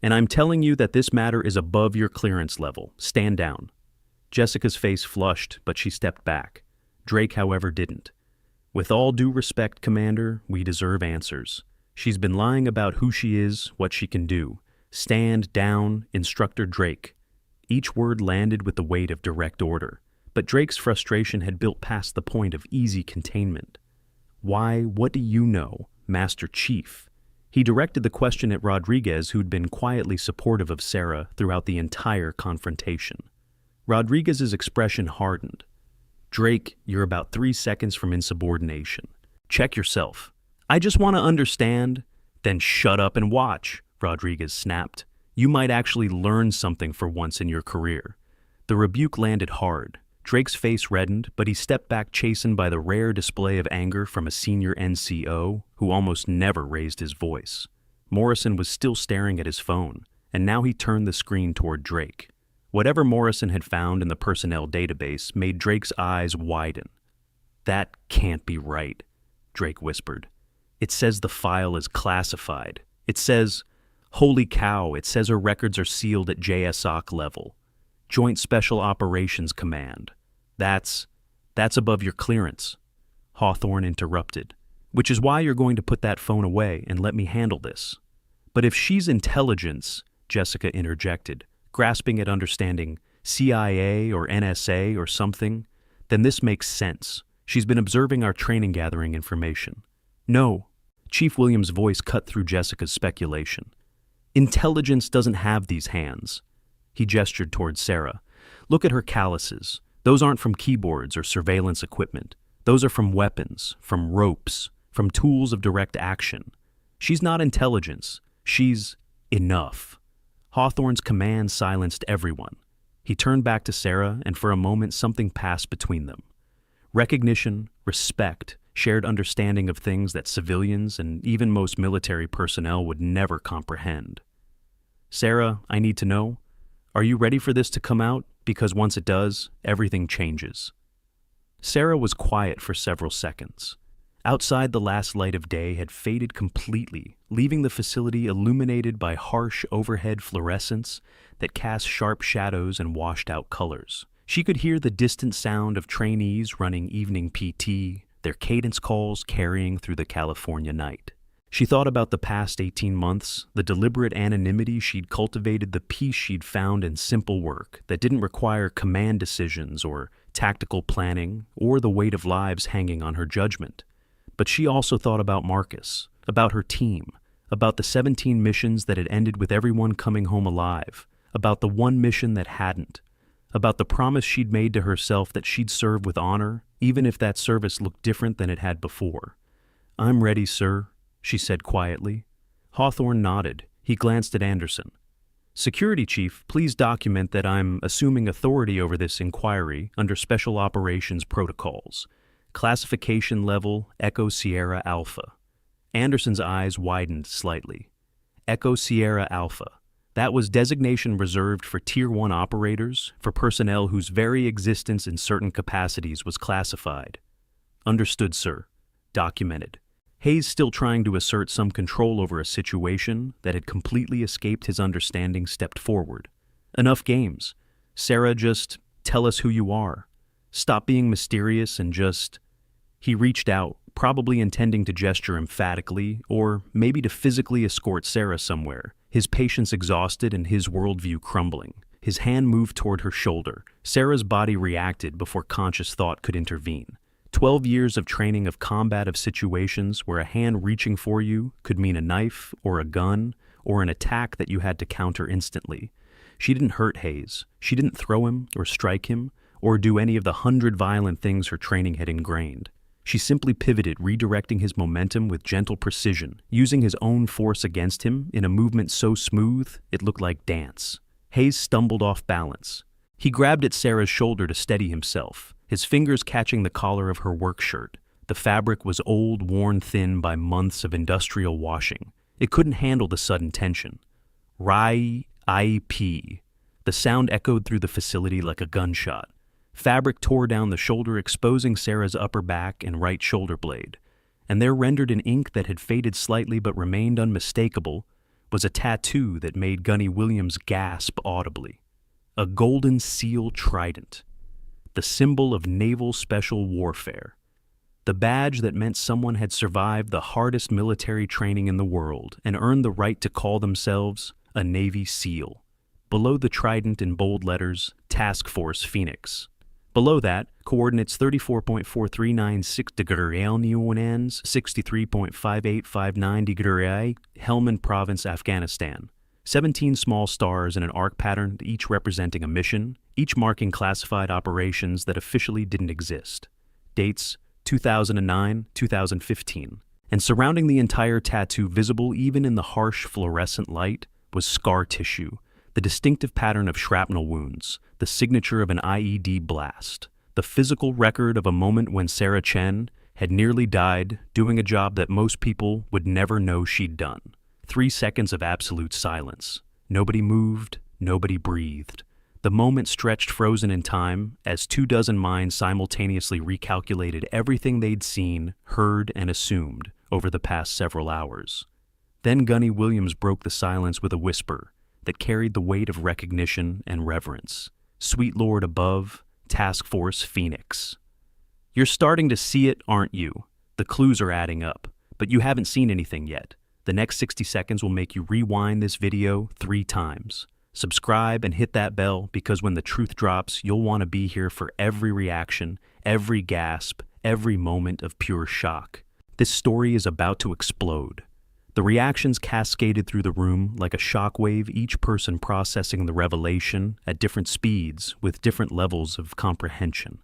And I'm telling you that this matter is above your clearance level. Stand down. Jessica's face flushed, but she stepped back. Drake, however, didn't. With all due respect, Commander, we deserve answers. She's been lying about who she is, what she can do. Stand down, Instructor Drake. Each word landed with the weight of direct order, but Drake's frustration had built past the point of easy containment. Why, what do you know, Master Chief? He directed the question at Rodriguez, who'd been quietly supportive of Sarah throughout the entire confrontation. Rodriguez's expression hardened. Drake, you're about 3 seconds from insubordination. Check yourself. I just want to understand. Then shut up and watch, Rodriguez snapped. You might actually learn something for once in your career. The rebuke landed hard. Drake's face reddened, but he stepped back, chastened by the rare display of anger from a senior NCO who almost never raised his voice. Morrison was still staring at his phone, and now he turned the screen toward Drake. Whatever Morrison had found in the personnel database made Drake's eyes widen. That can't be right, Drake whispered. It says the file is classified. It says, holy cow, it says her records are sealed at JSOC level. Joint Special Operations Command. That's above your clearance. Hawthorne interrupted. Which is why you're going to put that phone away and let me handle this. But if she's intelligence, Jessica interjected, grasping at understanding CIA or NSA or something, then this makes sense. She's been observing our training gathering information. No, Chief Williams' voice cut through Jessica's speculation. Intelligence doesn't have these hands. He gestured towards Sarah. Look at her calluses. Those aren't from keyboards or surveillance equipment. Those are from weapons, from ropes, from tools of direct action. She's not intelligence. She's enough. Hawthorne's command silenced everyone. He turned back to Sarah, and for a moment something passed between them. Recognition, respect, shared understanding of things that civilians and even most military personnel would never comprehend. Sarah, I need to know, are you ready for this to come out? Because once it does, everything changes. Sarah was quiet for several seconds. Outside, the last light of day had faded completely, leaving the facility illuminated by harsh overhead fluorescence that cast sharp shadows and washed out colors. She could hear the distant sound of trainees running evening PT, their cadence calls carrying through the California night. She thought about the past 18 months, the deliberate anonymity she'd cultivated, the peace she'd found in simple work that didn't require command decisions or tactical planning or the weight of lives hanging on her judgment. But she also thought about Marcus, about her team, about the 17 missions that had ended with everyone coming home alive, about the one mission that hadn't, about the promise she'd made to herself that she'd serve with honor, even if that service looked different than it had before. I'm ready, sir, she said quietly. Hawthorne nodded. He glanced at Anderson. Security Chief, please document that I'm assuming authority over this inquiry under Special Operations Protocols. Classification level Echo Sierra Alpha. Anderson's eyes widened slightly. Echo Sierra Alpha. That was designation reserved for Tier 1 operators, for personnel whose very existence in certain capacities was classified. Understood, sir. Documented. Hayes, still trying to assert some control over a situation that had completely escaped his understanding, stepped forward. Enough games. Sarah, just tell us who you are. Stop being mysterious and just... He reached out, probably intending to gesture emphatically, or maybe to physically escort Sarah somewhere, his patience exhausted and his worldview crumbling. His hand moved toward her shoulder. Sarah's body reacted before conscious thought could intervene. 12 years of training of combat of situations where a hand reaching for you could mean a knife or a gun or an attack that you had to counter instantly. She didn't hurt Hayes. She didn't throw him or strike him or do any of the 100 violent things her training had ingrained. She simply pivoted, redirecting his momentum with gentle precision, using his own force against him in a movement so smooth it looked like dance. Hayes stumbled off balance. He grabbed at Sarah's shoulder to steady himself, his fingers catching the collar of her work shirt. The fabric was old, worn thin by months of industrial washing. It couldn't handle the sudden tension. R-I-P. The sound echoed through the facility like a gunshot. Fabric tore down the shoulder, exposing Sarah's upper back and right shoulder blade. And there, rendered in ink that had faded slightly but remained unmistakable, was a tattoo that made Gunny Williams gasp audibly. A golden seal trident. The symbol of naval special warfare. The badge that meant someone had survived the hardest military training in the world and earned the right to call themselves a Navy SEAL. Below the trident in bold letters, Task Force Phoenix. Below that, coordinates 34.4396 degree Newlands, 63.5859 degree Helmand Province, Afghanistan. 17 small stars in an arc pattern, each representing a mission, each marking classified operations that officially didn't exist. Dates 2009, 2015. And surrounding the entire tattoo, visible even in the harsh fluorescent light, was scar tissue, the distinctive pattern of shrapnel wounds, the signature of an IED blast, the physical record of a moment when Sarah Chen had nearly died doing a job that most people would never know she'd done. 3 seconds of absolute silence. Nobody moved, nobody breathed. The moment stretched frozen in time as 24 minds simultaneously recalculated everything they'd seen, heard, and assumed over the past several hours. Then Gunny Williams broke the silence with a whisper that carried the weight of recognition and reverence. Sweet Lord above, Task Force Phoenix. You're starting to see it, aren't you? The clues are adding up, but you haven't seen anything yet. The next 60 seconds will make you rewind this video 3 times. Subscribe and hit that bell because when the truth drops, you'll want to be here for every reaction, every gasp, every moment of pure shock. This story is about to explode. The reactions cascaded through the room like a shockwave, each person processing the revelation at different speeds with different levels of comprehension.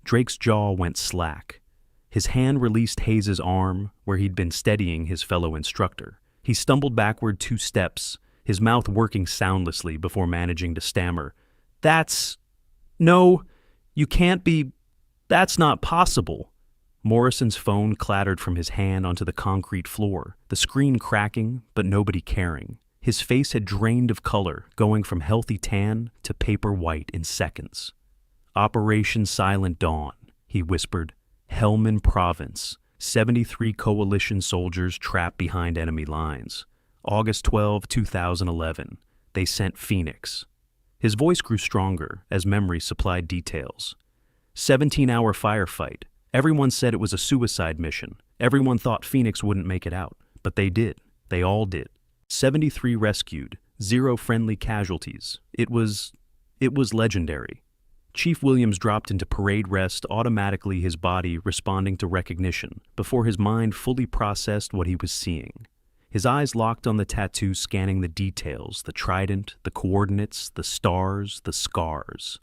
Drake's jaw went slack. His hand released Hayes' arm where he'd been steadying his fellow instructor. He stumbled backward 2 steps, his mouth working soundlessly before managing to stammer, No, you can't be... That's not possible." Morrison's phone clattered from his hand onto the concrete floor, the screen cracking, but nobody caring. His face had drained of color, going from healthy tan to paper white in seconds. "Operation Silent Dawn," he whispered. "Helmand Province. 73 coalition soldiers trapped behind enemy lines. August 12, 2011. They sent Phoenix." His voice grew stronger as memory supplied details. 17-hour firefight. Everyone said it was a suicide mission. Everyone thought Phoenix wouldn't make it out, but they did. They all did. 73 rescued, 0 friendly casualties. It was legendary. Chief Williams dropped into parade rest, automatically his body responding to recognition, before his mind fully processed what he was seeing. His eyes locked on the tattoo, scanning the details, the trident, the coordinates, the stars, the scars.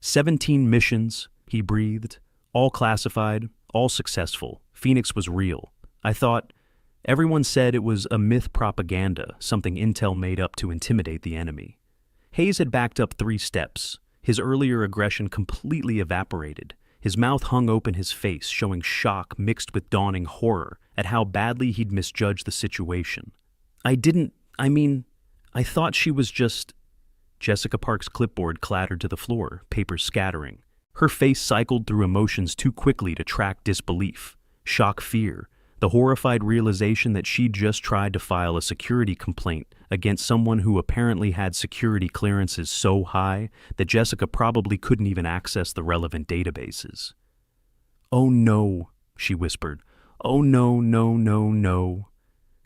17 missions, he breathed. All classified, all successful. Phoenix was real. I thought, everyone said it was a myth propaganda, something Intel made up to intimidate the enemy. Hayes had backed up 3 steps. His earlier aggression completely evaporated. His mouth hung open, his face showing shock mixed with dawning horror at how badly he'd misjudged the situation. I thought she was just... Jessica Park's clipboard clattered to the floor, papers scattering. Her face cycled through emotions too quickly to track disbelief, shock, fear, the horrified realization that she'd just tried to file a security complaint against someone who apparently had security clearances so high that Jessica probably couldn't even access the relevant databases. "Oh no," she whispered. "Oh no, no, no, no."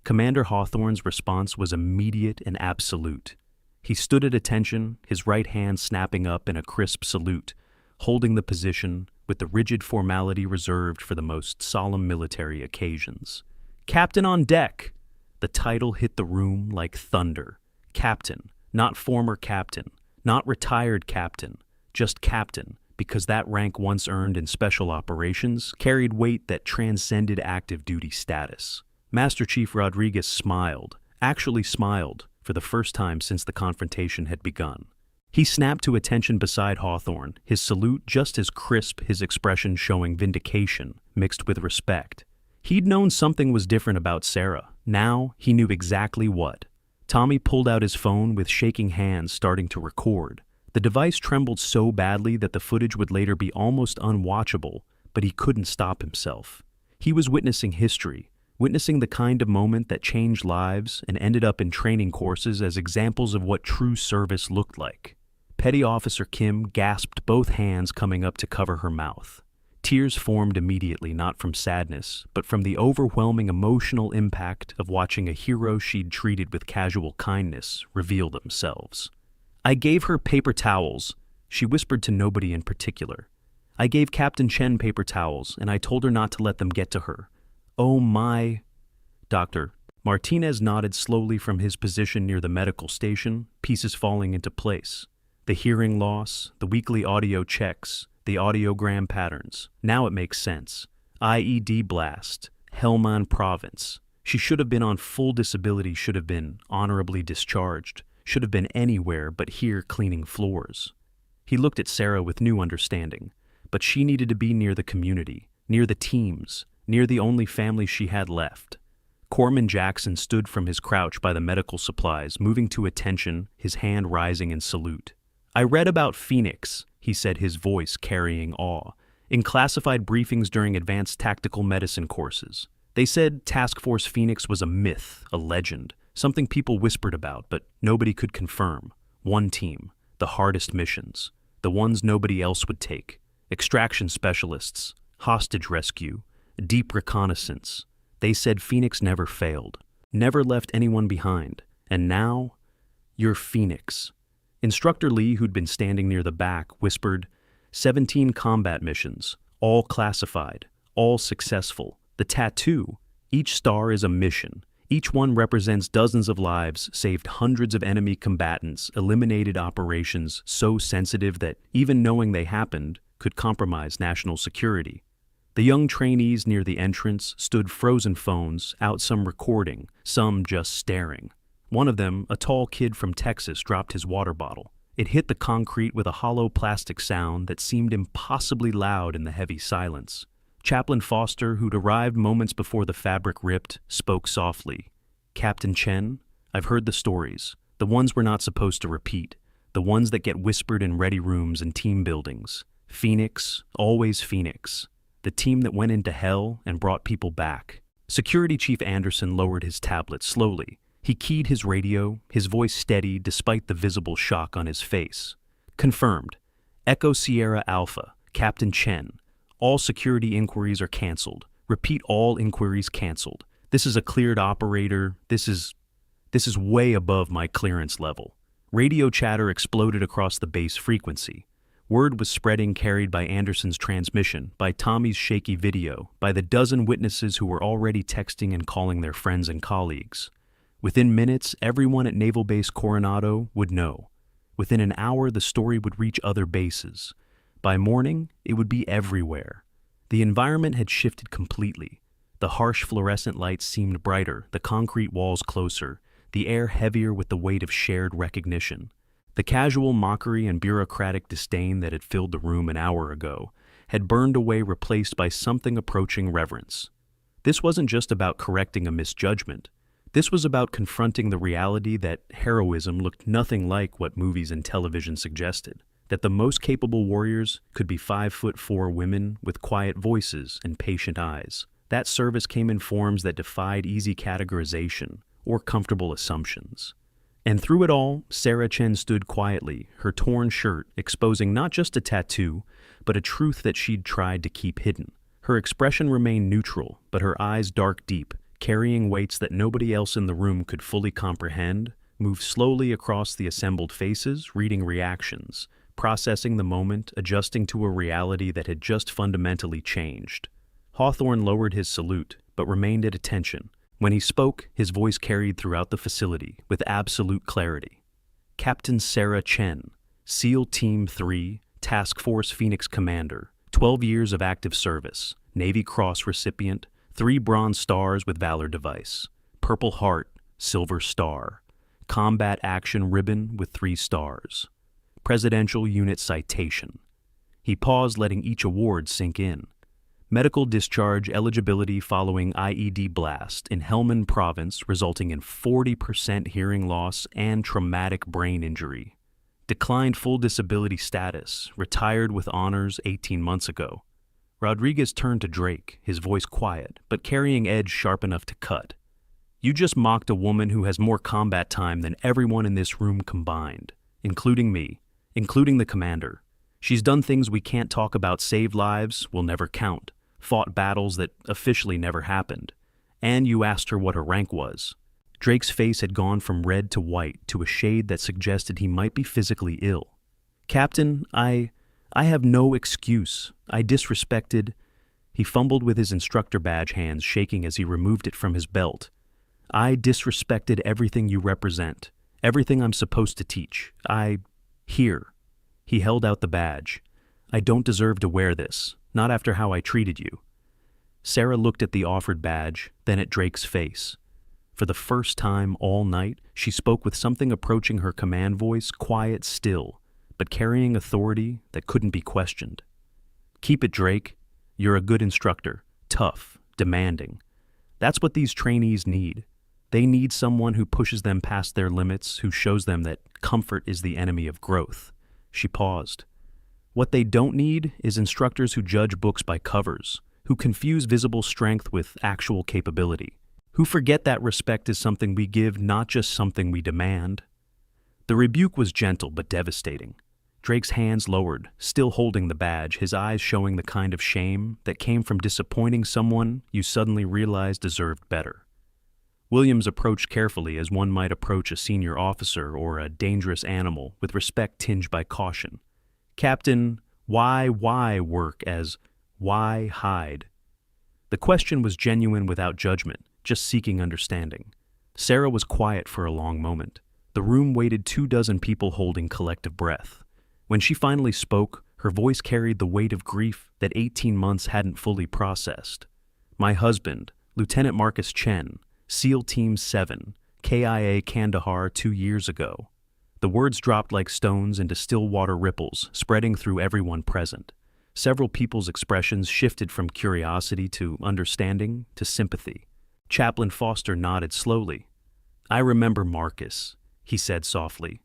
Commander Hawthorne's response was immediate and absolute. He stood at attention, his right hand snapping up in a crisp salute, holding the position with the rigid formality reserved for the most solemn military occasions. "Captain on deck!" The title hit the room like thunder. Captain, not former captain, not retired captain, just captain, because that rank once earned in special operations carried weight that transcended active duty status. Master Chief Rodriguez smiled, actually smiled, for the first time since the confrontation had begun. He snapped to attention beside Hawthorne, his salute just as crisp, his expression showing vindication mixed with respect. He'd known something was different about Sarah. Now he knew exactly what. Tommy pulled out his phone with shaking hands, starting to record. The device trembled so badly that the footage would later be almost unwatchable, but he couldn't stop himself. He was witnessing history, witnessing the kind of moment that changed lives and ended up in training courses as examples of what true service looked like. Petty Officer Kim gasped, both hands coming up to cover her mouth. Tears formed immediately, not from sadness, but from the overwhelming emotional impact of watching a hero she'd treated with casual kindness reveal themselves. "I gave her paper towels," she whispered to nobody in particular. "I gave Captain Chen paper towels, and I told her not to let them get to her. Oh my..." "Doctor." Martinez nodded slowly from his position near the medical station, pieces falling into place. The hearing loss, the weekly audio checks, the audiogram patterns. Now it makes sense. IED blast, Helmand Province. She should have been on full disability, should have been honorably discharged, should have been anywhere but here cleaning floors. He looked at Sarah with new understanding, but she needed to be near the community, near the teams, near the only family she had left. Corpsman Jackson stood from his crouch by the medical supplies, moving to attention, his hand rising in salute. "I read about Phoenix," he said, his voice carrying awe, "in classified briefings during advanced tactical medicine courses. They said Task Force Phoenix was a myth, a legend, something people whispered about, but nobody could confirm. One team, the hardest missions, the ones nobody else would take, extraction specialists, hostage rescue, deep reconnaissance. They said Phoenix never failed, never left anyone behind. And now, you're Phoenix." Instructor Lee, who'd been standing near the back, whispered, 17 combat missions, all classified, all successful. The tattoo, each star is a mission. Each one represents dozens of lives, saved hundreds of enemy combatants, eliminated operations so sensitive that even knowing they happened could compromise national security. The young trainees near the entrance stood frozen, phones out, some recording, some just staring. One of them, a tall kid from Texas, dropped his water bottle. It hit the concrete with a hollow plastic sound that seemed impossibly loud in the heavy silence. Chaplain Foster, who'd arrived moments before the fabric ripped, spoke softly. "Captain Chen, I've heard the stories, the ones we're not supposed to repeat, the ones that get whispered in ready rooms and team buildings. Phoenix, always Phoenix. The team that went into hell and brought people back." Security Chief Anderson lowered his tablet slowly. He keyed his radio, his voice steady despite the visible shock on his face. "Confirmed. Echo Sierra Alpha, Captain Chen. All security inquiries are canceled. Repeat, all inquiries canceled. This is a cleared operator. This is way above my clearance level." Radio chatter exploded across the base frequency. Word was spreading, carried by Anderson's transmission, by Tommy's shaky video, by the dozen witnesses who were already texting and calling their friends and colleagues. Within minutes, everyone at Naval Base Coronado would know. Within an hour, the story would reach other bases. By morning, it would be everywhere. The environment had shifted completely. The harsh fluorescent lights seemed brighter, the concrete walls closer, the air heavier with the weight of shared recognition. The casual mockery and bureaucratic disdain that had filled the room an hour ago had burned away, replaced by something approaching reverence. This wasn't just about correcting a misjudgment. This was about confronting the reality that heroism looked nothing like what movies and television suggested, that the most capable warriors could be 5'4" women with quiet voices and patient eyes. That service came in forms that defied easy categorization or comfortable assumptions. And through it all, Sarah Chen stood quietly, her torn shirt exposing not just a tattoo, but a truth that she'd tried to keep hidden. Her expression remained neutral, but her eyes dark deep, carrying weights that nobody else in the room could fully comprehend, moved slowly across the assembled faces, reading reactions, processing the moment, adjusting to a reality that had just fundamentally changed. Hawthorne lowered his salute, but remained at attention. When he spoke, his voice carried throughout the facility with absolute clarity. Captain Sarah Chen, SEAL Team 3, Task Force Phoenix Commander, 12 years of active service, Navy Cross recipient, 3 Bronze Stars with Valor Device, Purple Heart, Silver Star, Combat Action Ribbon with 3 stars, Presidential Unit Citation. He paused, letting each award sink in. Medical discharge eligibility following IED blast in Helmand Province, resulting in 40% hearing loss and traumatic brain injury. Declined full disability status, retired with honors 18 months ago. Rodriguez turned to Drake, his voice quiet, but carrying edge sharp enough to cut. You just mocked a woman who has more combat time than everyone in this room combined, including me, including the commander. She's done things we can't talk about, saved lives will never count, fought battles that officially never happened. And you asked her what her rank was. Drake's face had gone from red to white to a shade that suggested he might be physically ill. Captain, I have no excuse. I disrespected. He fumbled with his instructor badge, hands shaking as he removed it from his belt. I disrespected everything you represent, everything I'm supposed to teach. Here. He held out the badge. I don't deserve to wear this, not after how I treated you. Sarah looked at the offered badge, then at Drake's face. For the first time all night, she spoke with something approaching her command voice, quiet still, but carrying authority that couldn't be questioned. Keep it, Drake. You're a good instructor, tough, demanding. That's what these trainees need. They need someone who pushes them past their limits, who shows them that comfort is the enemy of growth. She paused. What they don't need is instructors who judge books by covers, who confuse visible strength with actual capability, who forget that respect is something we give, not just something we demand. The rebuke was gentle but devastating. Drake's hands lowered, still holding the badge, his eyes showing the kind of shame that came from disappointing someone you suddenly realized deserved better. Williams approached carefully, as one might approach a senior officer or a dangerous animal, with respect tinged by caution. Captain, why work as why hide? The question was genuine, without judgment, just seeking understanding. Sarah was quiet for a long moment. The room waited 24 people holding collective breath. When she finally spoke, her voice carried the weight of grief that 18 months hadn't fully processed. My husband, Lieutenant Marcus Chen, SEAL Team 7, KIA Kandahar 2 years ago. The words dropped like stones into still water ripples, spreading through everyone present. Several people's expressions shifted from curiosity to understanding to sympathy. Chaplain Foster nodded slowly. I remember Marcus, he said softly.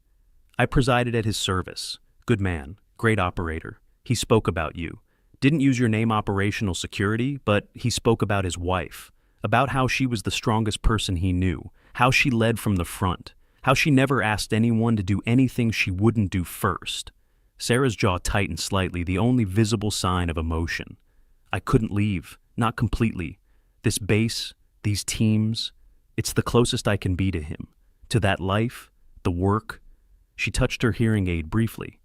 I presided at his service. Good man, great operator. He spoke about you. Didn't use your name, operational security, but he spoke about his wife, about how she was the strongest person he knew, how she led from the front, how she never asked anyone to do anything she wouldn't do first. Sarah's jaw tightened slightly, the only visible sign of emotion. I couldn't leave, not completely. This base, these teams, it's the closest I can be to him, to that life, the work. She touched her hearing aid briefly.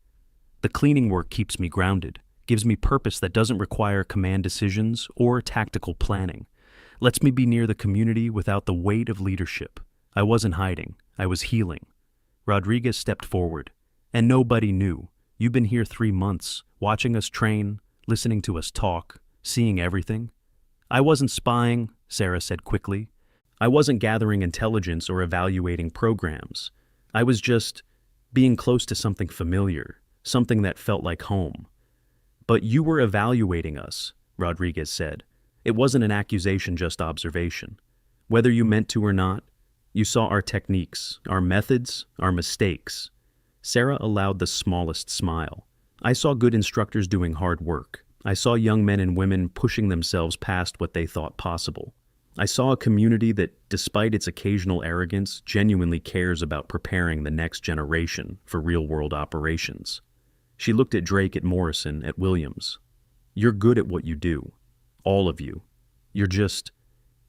The cleaning work keeps me grounded, gives me purpose that doesn't require command decisions or tactical planning. Lets me be near the community without the weight of leadership. I wasn't hiding. I was healing. Rodriguez stepped forward. And nobody knew. You've been here 3 months, watching us train, listening to us talk, seeing everything. I wasn't spying, Sarah said quickly. I wasn't gathering intelligence or evaluating programs. I was just being close to something familiar, something that felt like home. But you were evaluating us, Rodriguez said. It wasn't an accusation, just observation. Whether you meant to or not, you saw our techniques, our methods, our mistakes. Sarah allowed the smallest smile. I saw good instructors doing hard work. I saw young men and women pushing themselves past what they thought possible. I saw a community that, despite its occasional arrogance, genuinely cares about preparing the next generation for real-world operations. She looked at Drake, at Morrison, at Williams. You're good at what you do. All of you.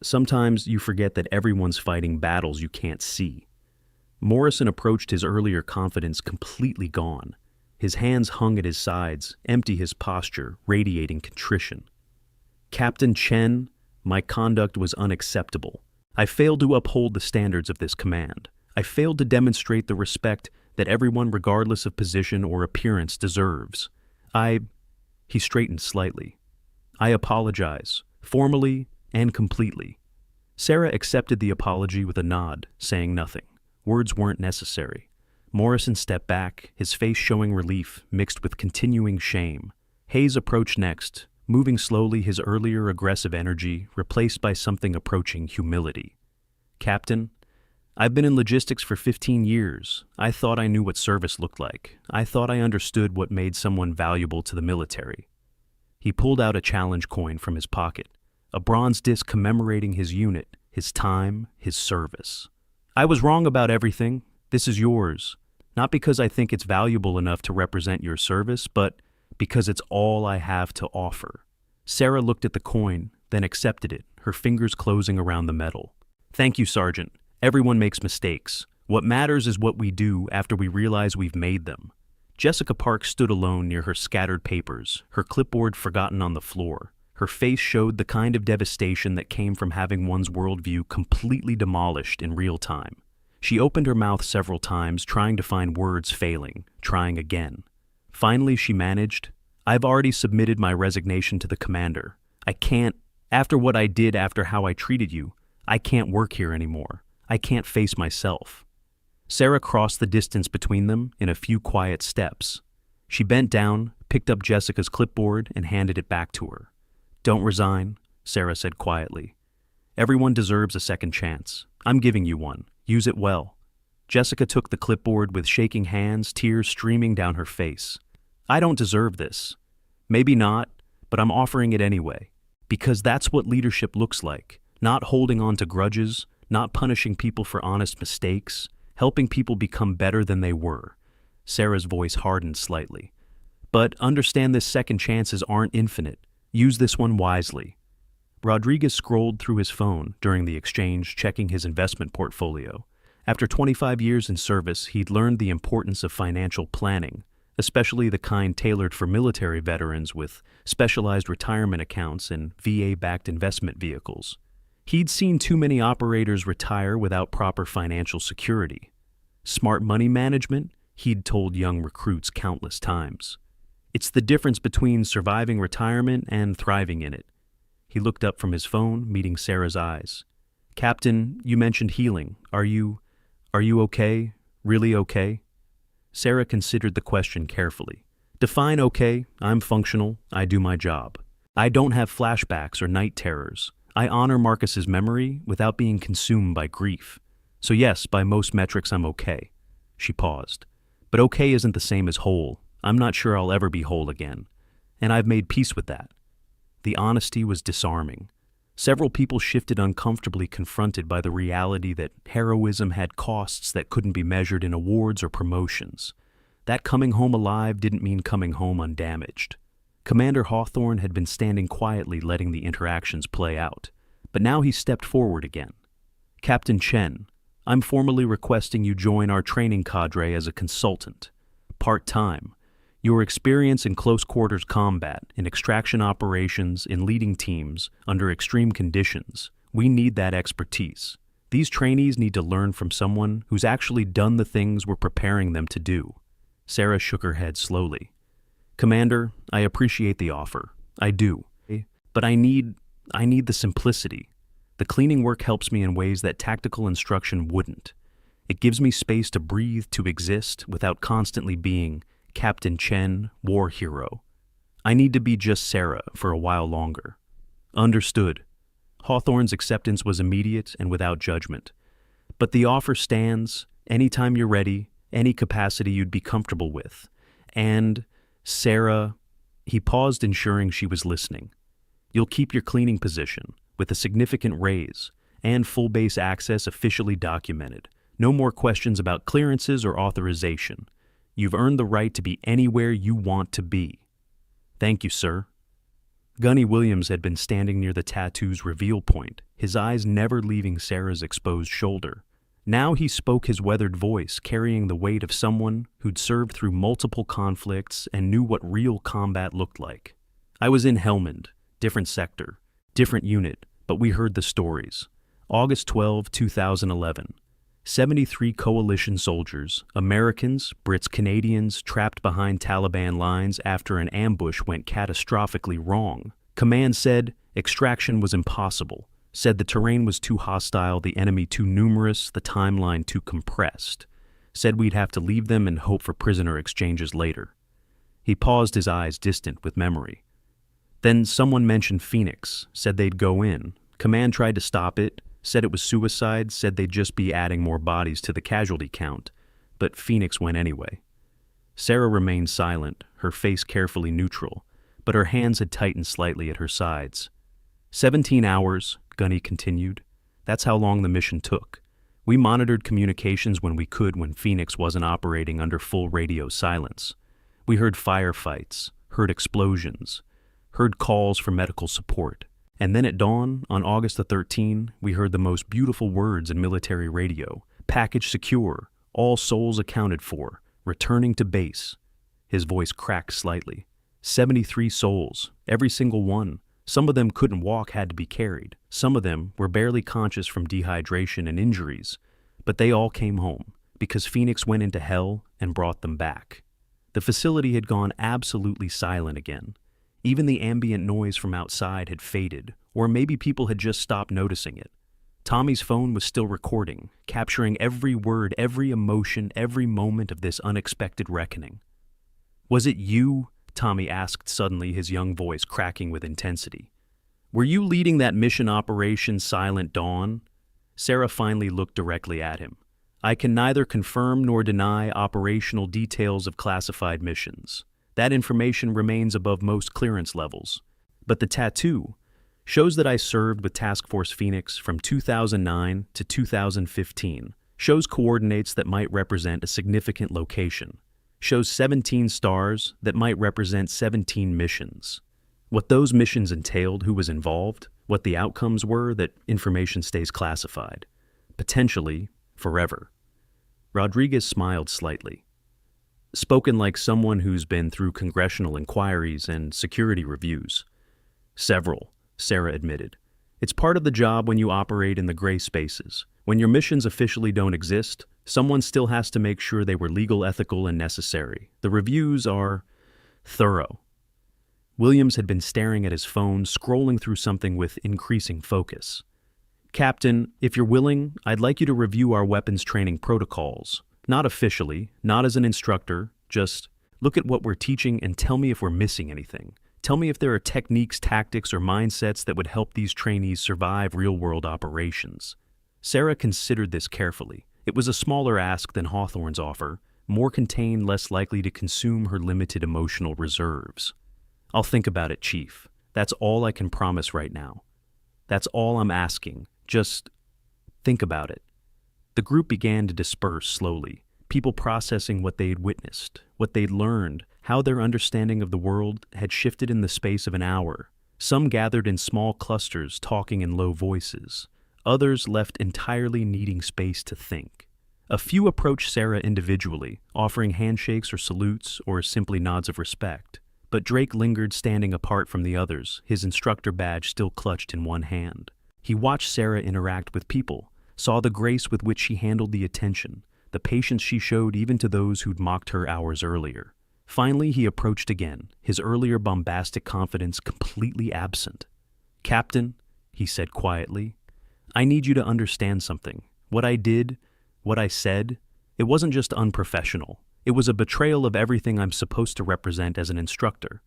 Sometimes you forget that everyone's fighting battles you can't see. Morrison approached, his earlier confidence completely gone. His hands hung at his sides, empty, his posture radiating contrition. Captain Chen, my conduct was unacceptable. I failed to uphold the standards of this command. I failed to demonstrate the respect that everyone, regardless of position or appearance, deserves. He straightened slightly. I apologize, formally and completely. Sarah accepted the apology with a nod, saying nothing. Words weren't necessary. Morrison stepped back, his face showing relief mixed with continuing shame. Hayes approached next, moving slowly, his earlier aggressive energy replaced by something approaching humility. Captain, I've been in logistics for 15 years. I thought I knew what service looked like. I thought I understood what made someone valuable to the military. He pulled out a challenge coin from his pocket, a bronze disc commemorating his unit, his time, his service. I was wrong about everything. This is yours. Not because I think it's valuable enough to represent your service, but because it's all I have to offer. Sarah looked at the coin, then accepted it, her fingers closing around the metal. Thank you, Sergeant. Everyone makes mistakes. What matters is what we do after we realize we've made them. Jessica Park stood alone near her scattered papers, her clipboard forgotten on the floor. Her face showed the kind of devastation that came from having one's worldview completely demolished in real time. She opened her mouth several times, trying to find words, failing, trying again. Finally, she managed, I've already submitted my resignation to the commander. I can't, after what I did, after how I treated you, I can't work here anymore. I can't face myself. Sarah crossed the distance between them in a few quiet steps. She bent down, picked up Jessica's clipboard, and handed it back to her. Don't resign, Sarah said quietly. Everyone deserves a second chance. I'm giving you one. Use it well. Jessica took the clipboard with shaking hands, tears streaming down her face. I don't deserve this. Maybe not, but I'm offering it anyway. Because that's what leadership looks like. Not holding on to grudges, not punishing people for honest mistakes, helping people become better than they were. Sarah's voice hardened slightly. But understand this, second chances aren't infinite. Use this one wisely. Rodriguez scrolled through his phone during the exchange, checking his investment portfolio. After 25 years in service, he'd learned the importance of financial planning, especially the kind tailored for military veterans with specialized retirement accounts and VA-backed investment vehicles. He'd seen too many operators retire without proper financial security. Smart money management, he'd told young recruits countless times. It's the difference between surviving retirement and thriving in it. He looked up from his phone, meeting Sarah's eyes. Captain, you mentioned healing. Are you okay? Really okay? Sarah considered the question carefully. Define okay. I'm functional. I do my job. I don't have flashbacks or night terrors. I honor Marcus's memory without being consumed by grief. So yes, by most metrics, I'm okay. She paused. But okay isn't the same as whole. I'm not sure I'll ever be whole again. And I've made peace with that. The honesty was disarming. Several people shifted uncomfortably, confronted by the reality that heroism had costs that couldn't be measured in awards or promotions. That coming home alive didn't mean coming home undamaged. Commander Hawthorne had been standing quietly, letting the interactions play out. But now he stepped forward again. Captain Chen, I'm formally requesting you join our training cadre as a consultant. Part-time. Your experience in close quarters combat, in extraction operations, in leading teams, under extreme conditions. We need that expertise. These trainees need to learn from someone who's actually done the things we're preparing them to do. Sarah shook her head slowly. Commander, I appreciate the offer. I do. But I need the simplicity. The cleaning work helps me in ways that tactical instruction wouldn't. It gives me space to breathe, to exist, without constantly being Captain Chen, war hero. I need to be just Sarah for a while longer. Understood. Hawthorne's acceptance was immediate and without judgment. But the offer stands, anytime you're ready, any capacity you'd be comfortable with. And, Sarah, he paused, ensuring she was listening. You'll keep your cleaning position, with a significant raise, and full base access officially documented. No more questions about clearances or authorization. You've earned the right to be anywhere you want to be. Thank you, sir. Gunny Williams had been standing near the tattoo's reveal point, his eyes never leaving Sarah's exposed shoulder. Now he spoke his weathered voice, carrying the weight of someone who'd served through multiple conflicts and knew what real combat looked like. I was in Helmand, different sector, different unit, but we heard the stories. August 12, 2011. 73 coalition soldiers, Americans, Brits, Canadians, trapped behind Taliban lines after an ambush went catastrophically wrong. Command said extraction was impossible, said the terrain was too hostile, the enemy too numerous, the timeline too compressed, said we'd have to leave them and hope for prisoner exchanges later. He paused, his eyes distant with memory. Then someone mentioned Phoenix, said they'd go in. Command tried to stop it, said it was suicide, said they'd just be adding more bodies to the casualty count, but Phoenix went anyway. Sarah remained silent, her face carefully neutral, but her hands had tightened slightly at her sides. 17 hours, Gunny continued. That's how long the mission took. We monitored communications when we could when Phoenix wasn't operating under full radio silence. We heard firefights, heard explosions, heard calls for medical support. And then at dawn, on August the 13th, we heard the most beautiful words in military radio. Package secure, all souls accounted for, returning to base. His voice cracked slightly. 73 souls, every single one. Some of them couldn't walk, had to be carried. Some of them were barely conscious from dehydration and injuries. But they all came home, because Phoenix went into hell and brought them back. The facility had gone absolutely silent again. Even the ambient noise from outside had faded, or maybe people had just stopped noticing it. Tommy's phone was still recording, capturing every word, every emotion, every moment of this unexpected reckoning. "Was it you?" Tommy asked suddenly, his young voice cracking with intensity. "Were you leading that mission Operation Silent Dawn?" Sarah finally looked directly at him. "I can neither confirm nor deny operational details of classified missions. That information remains above most clearance levels. But the tattoo shows that I served with Task Force Phoenix from 2009 to 2015, shows coordinates that might represent a significant location, shows 17 stars that might represent 17 missions. What those missions entailed, who was involved, what the outcomes were, that information stays classified. Potentially forever." Rodriguez smiled slightly. "Spoken like someone who's been through congressional inquiries and security reviews." "Several," Sarah admitted. "It's part of the job when you operate in the gray spaces. When your missions officially don't exist, someone still has to make sure they were legal, ethical, and necessary. The reviews are thorough." Williams had been staring at his phone, scrolling through something with increasing focus. "Captain, if you're willing, I'd like you to review our weapons training protocols. Not officially, not as an instructor, just look at what we're teaching and tell me if we're missing anything. Tell me if there are techniques, tactics, or mindsets that would help these trainees survive real-world operations." Sarah considered this carefully. It was a smaller ask than Hawthorne's offer, more contained, less likely to consume her limited emotional reserves. "I'll think about it, Chief. That's all I can promise right now. That's all I'm asking. Just think about it." The group began to disperse slowly, people processing what they'd witnessed, what they'd learned, how their understanding of the world had shifted in the space of an hour. Some gathered in small clusters, talking in low voices. Others left entirely needing space to think. A few approached Sarah individually, offering handshakes or salutes or simply nods of respect. But Drake lingered, standing apart from the others, his instructor badge still clutched in one hand. He watched Sarah interact with people, saw the grace with which she handled the attention, the patience she showed even to those who'd mocked her hours earlier. Finally, he approached again, his earlier bombastic confidence completely absent. "Captain," he said quietly, "I need you to understand something. What I did, what I said, it wasn't just unprofessional. It was a betrayal of everything I'm supposed to represent as an instructor.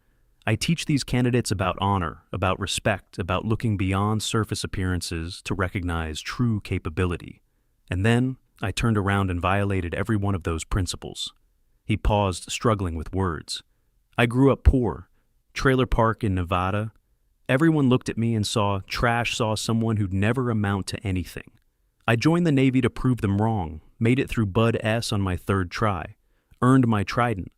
I teach these candidates about honor, about respect, about looking beyond surface appearances to recognize true capability. And then I turned around and violated every one of those principles." He paused, struggling with words. "I grew up poor, trailer park in Nevada. Everyone looked at me and saw someone who'd never amount to anything. I joined the Navy to prove them wrong, made it through Bud S on my third try, earned my trident,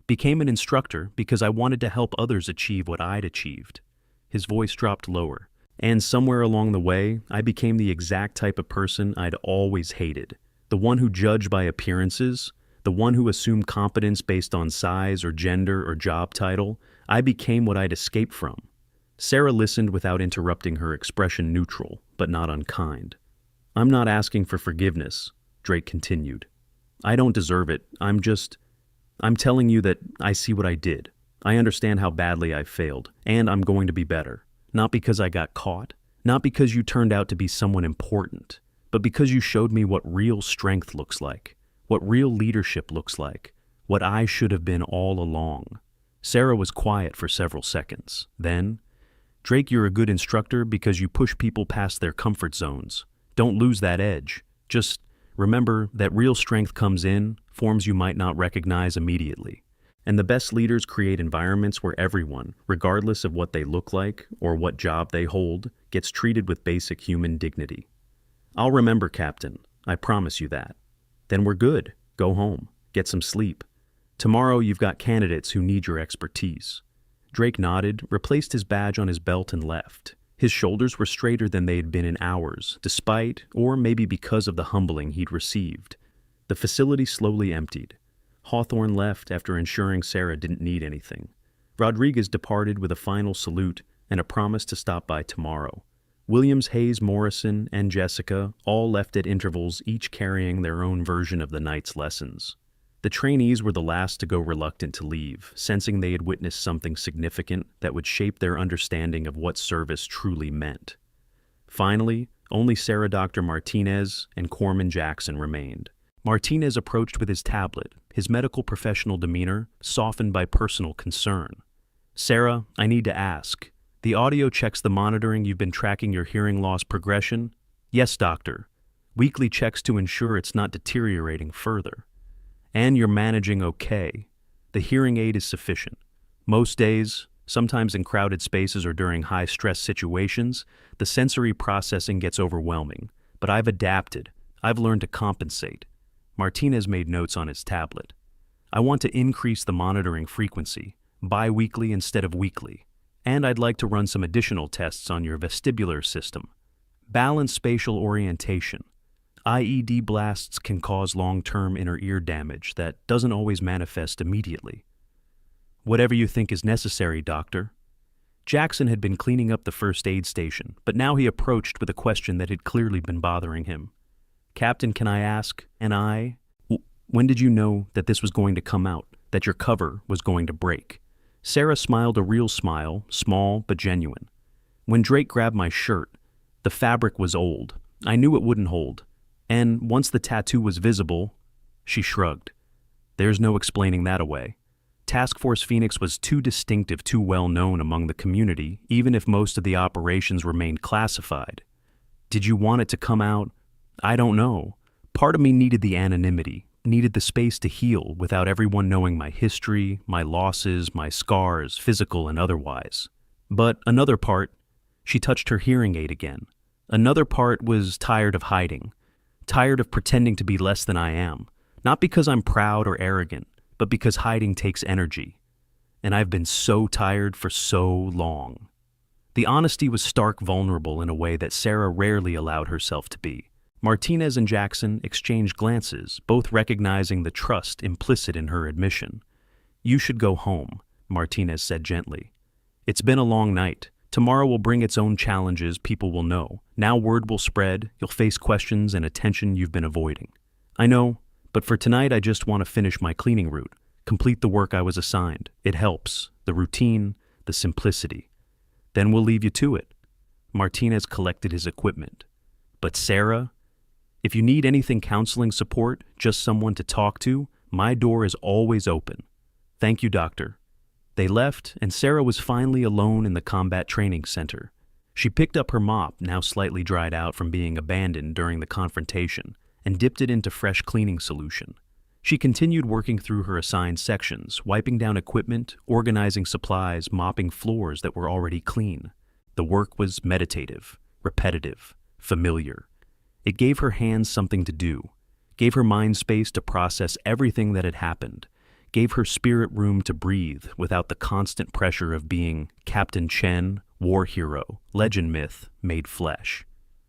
became an instructor because I wanted to help others achieve what I'd achieved." His voice dropped lower. "And somewhere along the way, I became the exact type of person I'd always hated. The one who judged by appearances, the one who assumed competence based on size or gender or job title, I became what I'd escaped from. Sarah listened without interrupting, her expression neutral, but not unkind. I'm not asking for forgiveness, Drake continued. I don't deserve it. I'm telling you that I see what I did. I understand how badly I failed, and I'm going to be better. Not because I got caught, not because you turned out to be someone important, but because you showed me what real strength looks like, what real leadership looks like, what I should have been all along. Sarah was quiet for several seconds. Then, Drake, you're a good instructor because you push people past their comfort zones. Don't lose that edge. Just remember that real strength comes in forms you might not recognize immediately. And the best leaders create environments where everyone, regardless of what they look like or what job they hold, gets treated with basic human dignity. I'll remember, Captain. I promise you that. Then we're good. Go home. Get some sleep. Tomorrow you've got candidates who need your expertise. Drake nodded, replaced his badge on his belt, and left. His shoulders were straighter than they had been in hours, despite, or maybe because of the humbling he'd received. The facility slowly emptied. Hawthorne left after ensuring Sarah didn't need anything. Rodriguez departed with a final salute and a promise to stop by tomorrow. Williams, Hayes, Morrison, and Jessica all left at intervals, each carrying their own version of the night's lessons. The trainees were the last to go, reluctant to leave, sensing they had witnessed something significant that would shape their understanding of what service truly meant. Finally, only Sarah, Dr. Martinez, and Corman Jackson remained. Martinez approached with his tablet, his medical professional demeanor softened by personal concern. Sarah, I need to ask. The audio checks the monitoring. You've been tracking your hearing loss progression? Yes, doctor. Weekly checks to ensure it's not deteriorating further. And you're managing okay. The hearing aid is sufficient. Most days, sometimes in crowded spaces or during high-stress situations, the sensory processing gets overwhelming. But I've adapted. I've learned to compensate. Martinez made notes on his tablet. I want to increase the monitoring frequency, bi-weekly instead of weekly. And I'd like to run some additional tests on your vestibular system. Balanced spatial orientation. IED blasts can cause long-term inner ear damage that doesn't always manifest immediately. Whatever you think is necessary, doctor. Jackson had been cleaning up the first aid station, but now he approached with a question that had clearly been bothering him. Captain, can I ask, when did you know that this was going to come out, that your cover was going to break? Sarah smiled a real smile, small but genuine. When Drake grabbed my shirt, the fabric was old. I knew it wouldn't hold. And once the tattoo was visible, she shrugged. There's no explaining that away. Task Force Phoenix was too distinctive, too well known among the community, even if most of the operations remained classified. Did you want it to come out? I don't know. Part of me needed the anonymity, needed the space to heal without everyone knowing my history, my losses, my scars, physical and otherwise. But another part, she touched her hearing aid again. Another part was tired of hiding. Tired of pretending to be less than I am, not because I'm proud or arrogant, but because hiding takes energy. And I've been so tired for so long. The honesty was stark vulnerable in a way that Sarah rarely allowed herself to be. Martinez and Jackson exchanged glances, both recognizing the trust implicit in her admission. You should go home, Martinez said gently. It's been a long night. Tomorrow will bring its own challenges, people will know. Now word will spread, you'll face questions and attention you've been avoiding. I know, but for tonight I just want to finish my cleaning route, complete the work I was assigned. It helps, the routine, the simplicity. Then we'll leave you to it. Martinez collected his equipment. But Sarah, if you need anything, counseling support, just someone to talk to, my door is always open. Thank you, doctor. They left, and Sarah was finally alone in the combat training center. She picked up her mop, now slightly dried out from being abandoned during the confrontation, and dipped it into fresh cleaning solution. She continued working through her assigned sections, wiping down equipment, organizing supplies, mopping floors that were already clean. The work was meditative, repetitive, familiar. It gave her hands something to do, gave her mind space to process everything that had happened, gave her spirit room to breathe without the constant pressure of being Captain Chen, war hero, legend myth, made flesh.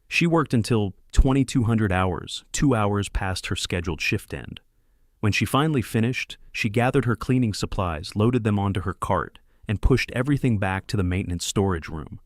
She worked until 2200 hours, 2 hours past her scheduled shift end. When she finally finished, she gathered her cleaning supplies, loaded them onto her cart, and pushed everything back to the maintenance storage room.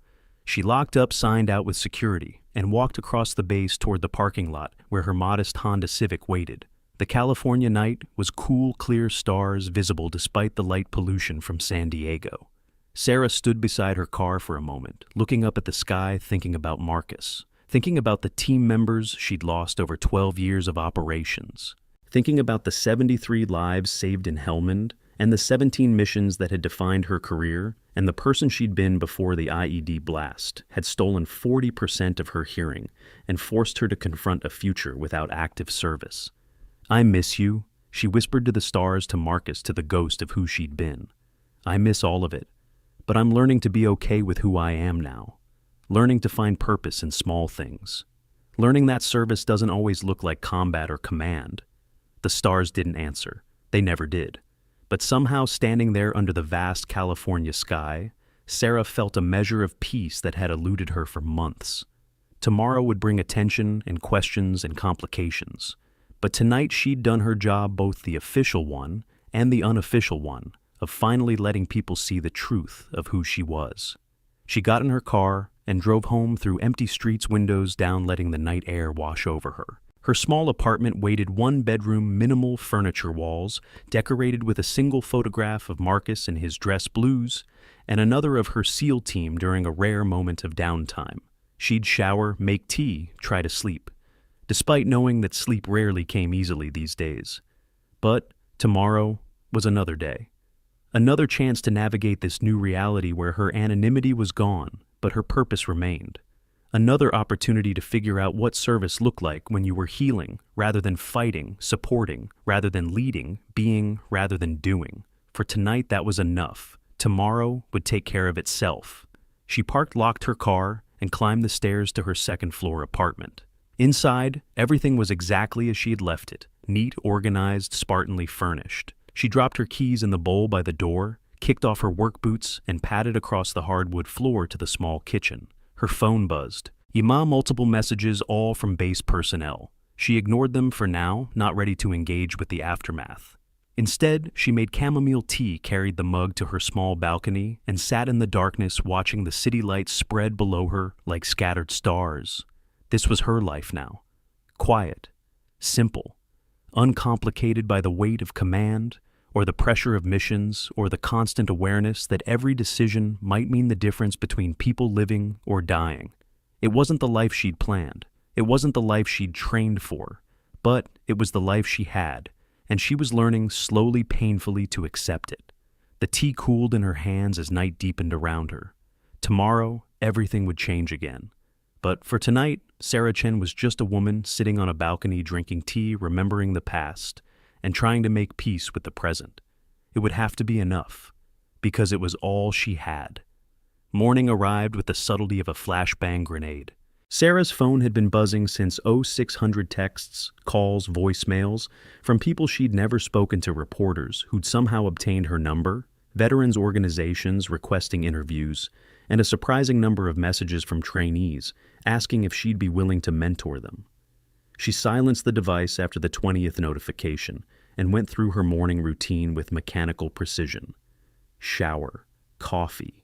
She locked up, signed out with security, and walked across the base toward the parking lot where her modest Honda Civic waited. The California night was cool, clear stars visible despite the light pollution from San Diego. Sarah stood beside her car for a moment, looking up at the sky, thinking about Marcus, thinking about the team members she'd lost over 12 years of operations, thinking about the 73 lives saved in Helmand and the 17 missions that had defined her career, and the person she'd been before the IED blast had stolen 40% of her hearing and forced her to confront a future without active service. "I miss you," she whispered to the stars, to Marcus, to the ghost of who she'd been. "I miss all of it, but I'm learning to be okay with who I am now, learning to find purpose in small things, learning that service doesn't always look like combat or command." The stars didn't answer. They never did. But somehow, standing there under the vast California sky, Sarah felt a measure of peace that had eluded her for months. Tomorrow would bring attention and questions and complications. But tonight she'd done her job, both the official one and the unofficial one, of finally letting people see the truth of who she was. She got in her car and drove home through empty streets, windows down, letting the night air wash over her. Her small apartment waited, one-bedroom, minimal furniture walls, decorated with a single photograph of Marcus in his dress blues, and another of her SEAL team during a rare moment of downtime. She'd shower, make tea, try to sleep, despite knowing that sleep rarely came easily these days. But tomorrow was another day. Another chance to navigate this new reality where her anonymity was gone, but her purpose remained. Another opportunity to figure out what service looked like when you were healing rather than fighting, supporting rather than leading, being rather than doing. For tonight, that was enough. Tomorrow would take care of itself. She locked her car, and climbed the stairs to her second-floor apartment. Inside, everything was exactly as she had left it, neat, organized, Spartanly furnished. She dropped her keys in the bowl by the door, kicked off her work boots, and padded across the hardwood floor to the small kitchen. Her phone buzzed. Multiple messages, all from base personnel. She ignored them for now, not ready to engage with the aftermath. Instead, she made chamomile tea, carried the mug to her small balcony, and sat in the darkness watching the city lights spread below her like scattered stars. This was her life now. Quiet, simple, uncomplicated by the weight of command, or the pressure of missions, or the constant awareness that every decision might mean the difference between people living or dying. It wasn't the life she'd planned. It wasn't the life she'd trained for. But it was the life she had, and she was learning slowly, painfully, to accept it. The tea cooled in her hands as night deepened around her. Tomorrow, everything would change again. But for tonight, Sarah Chen was just a woman sitting on a balcony drinking tea, remembering the past, and trying to make peace with the present. It would have to be enough, because it was all she had. Morning arrived with the subtlety of a flashbang grenade. Sarah's phone had been buzzing since 0600 texts, calls, voicemails, from people she'd never spoken to, reporters who'd somehow obtained her number, veterans organizations requesting interviews, and a surprising number of messages from trainees asking if she'd be willing to mentor them. She silenced the device after the 20th notification and went through her morning routine with mechanical precision. Shower, coffee,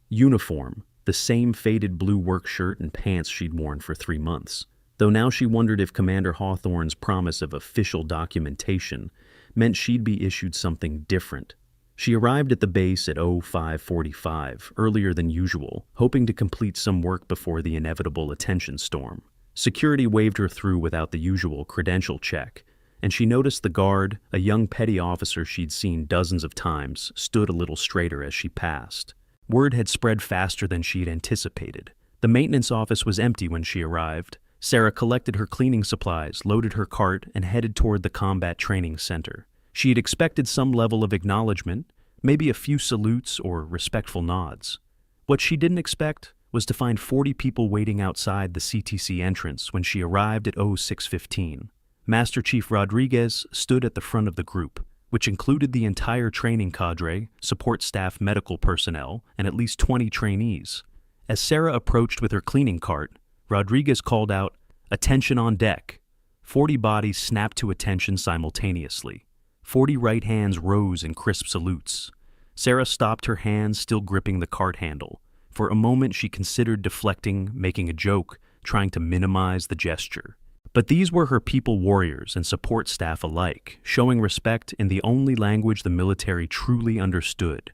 uniform, the same faded blue work shirt and pants she'd worn for 3 months, though now she wondered if Commander Hawthorne's promise of official documentation meant she'd be issued something different. She arrived at the base at 05:45, earlier than usual, hoping to complete some work before the inevitable attention storm. Security waved her through without the usual credential check, and she noticed the guard, a young petty officer she'd seen dozens of times, stood a little straighter as she passed. Word had spread faster than she'd anticipated. The maintenance office was empty when she arrived. Sarah collected her cleaning supplies, loaded her cart, and headed toward the combat training center. She had expected some level of acknowledgement, maybe a few salutes or respectful nods. What she didn't expect was to find 40 people waiting outside the CTC entrance when she arrived at 06:15. Master Chief Rodriguez stood at the front of the group, which included the entire training cadre, support staff, medical personnel, and at least 20 trainees. As Sarah approached with her cleaning cart, Rodriguez called out, "Attention on deck." 40 bodies snapped to attention simultaneously. 40 right hands rose in crisp salutes. Sarah stopped, her hands still gripping the cart handle. For a moment she considered deflecting, making a joke, trying to minimize the gesture. But these were her people warriors and support staff alike, showing respect in the only language the military truly understood.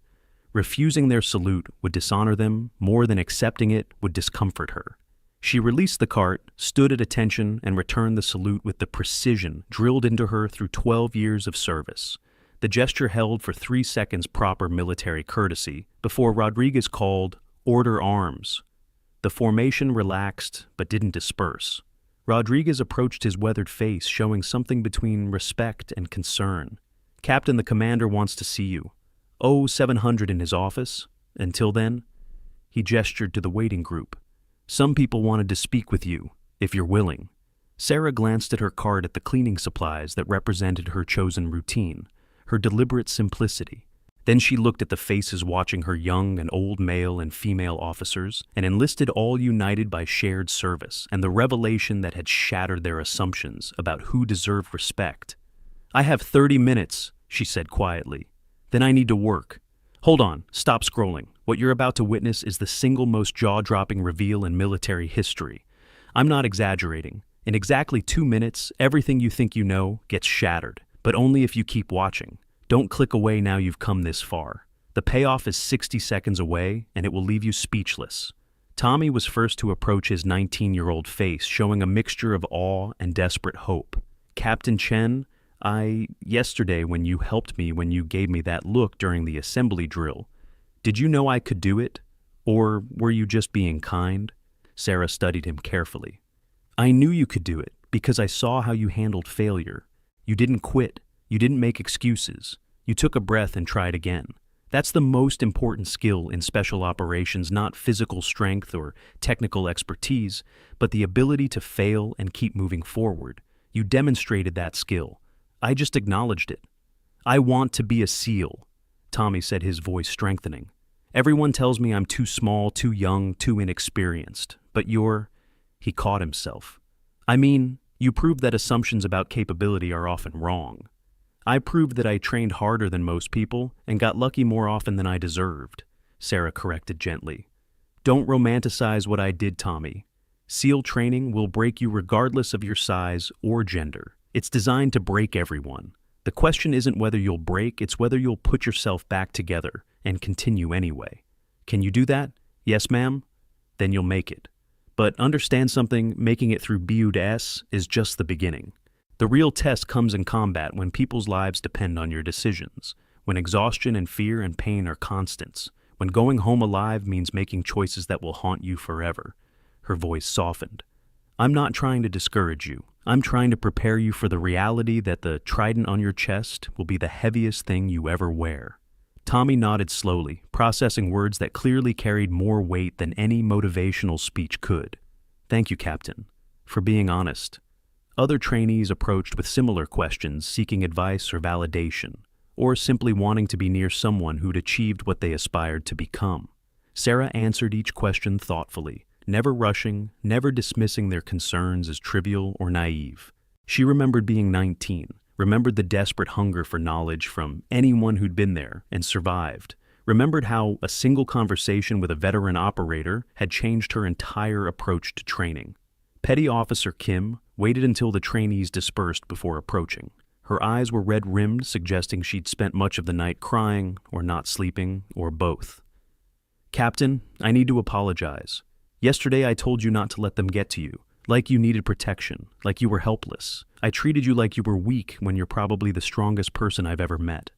Refusing their salute would dishonor them, more than accepting it would discomfort her. She released the cart, stood at attention, and returned the salute with the precision drilled into her through 12 years of service. The gesture held for 3 seconds proper military courtesy before Rodriguez called, "Order arms." The formation relaxed but didn't disperse. Rodriguez approached his weathered face, showing something between respect and concern. "Captain, the commander wants to see you. 0700 in his office. Until then." He gestured to the waiting group. "Some people wanted to speak with you, if you're willing." Sarah glanced at her card at the cleaning supplies that represented her chosen routine, her deliberate simplicity. Then she looked at the faces watching her, young and old male and female officers, and enlisted, all united by shared service and the revelation that had shattered their assumptions about who deserved respect. "I have 30 minutes, she said quietly. "Then I need to work." "Hold on, stop scrolling. What you're about to witness is the single most jaw-dropping reveal in military history. I'm not exaggerating. In exactly 2 minutes, everything you think you know gets shattered, but only if you keep watching. Don't click away now you've come this far. The payoff is 60 seconds away, and it will leave you speechless." Tommy was first to approach, his 19-year-old face showing a mixture of awe and desperate hope. "Captain Chen, yesterday when you helped me, when you gave me that look during the assembly drill, did you know I could do it? Or were you just being kind?" Sarah studied him carefully. "I knew you could do it because I saw how you handled failure. You didn't quit. You didn't make excuses. You took a breath and tried again. That's the most important skill in special operations, not physical strength or technical expertise, but the ability to fail and keep moving forward. You demonstrated that skill. I just acknowledged it." "I want to be a SEAL," Tommy said, his voice strengthening. "Everyone tells me I'm too small, too young, too inexperienced. But He caught himself. "I mean, you proved that assumptions about capability are often wrong. I proved that I trained harder than most people and got lucky more often than I deserved," Sarah corrected gently. "Don't romanticize what I did, Tommy. SEAL training will break you regardless of your size or gender. It's designed to break everyone. The question isn't whether you'll break, it's whether you'll put yourself back together and continue anyway. Can you do that? Yes, ma'am? Then you'll make it. But understand something, making it through BUDS is just the beginning. The real test comes in combat, when people's lives depend on your decisions, when exhaustion and fear and pain are constants, when going home alive means making choices that will haunt you forever." Her voice softened. "I'm not trying to discourage you. I'm trying to prepare you for the reality that the trident on your chest will be the heaviest thing you ever wear." Tommy nodded slowly, processing words that clearly carried more weight than any motivational speech could. "Thank you, Captain, for being honest." Other trainees approached with similar questions, seeking advice or validation, or simply wanting to be near someone who'd achieved what they aspired to become. Sarah answered each question thoughtfully, never rushing, never dismissing their concerns as trivial or naive. She remembered being 19, remembered the desperate hunger for knowledge from anyone who'd been there and survived, remembered how a single conversation with a veteran operator had changed her entire approach to training. Petty Officer Kim waited until the trainees dispersed before approaching. Her eyes were red-rimmed, suggesting she'd spent much of the night crying, or not sleeping, or both. "Captain, I need to apologize. Yesterday I told you not to let them get to you, like you needed protection, like you were helpless. I treated you like you were weak when you're probably the strongest person I've ever met."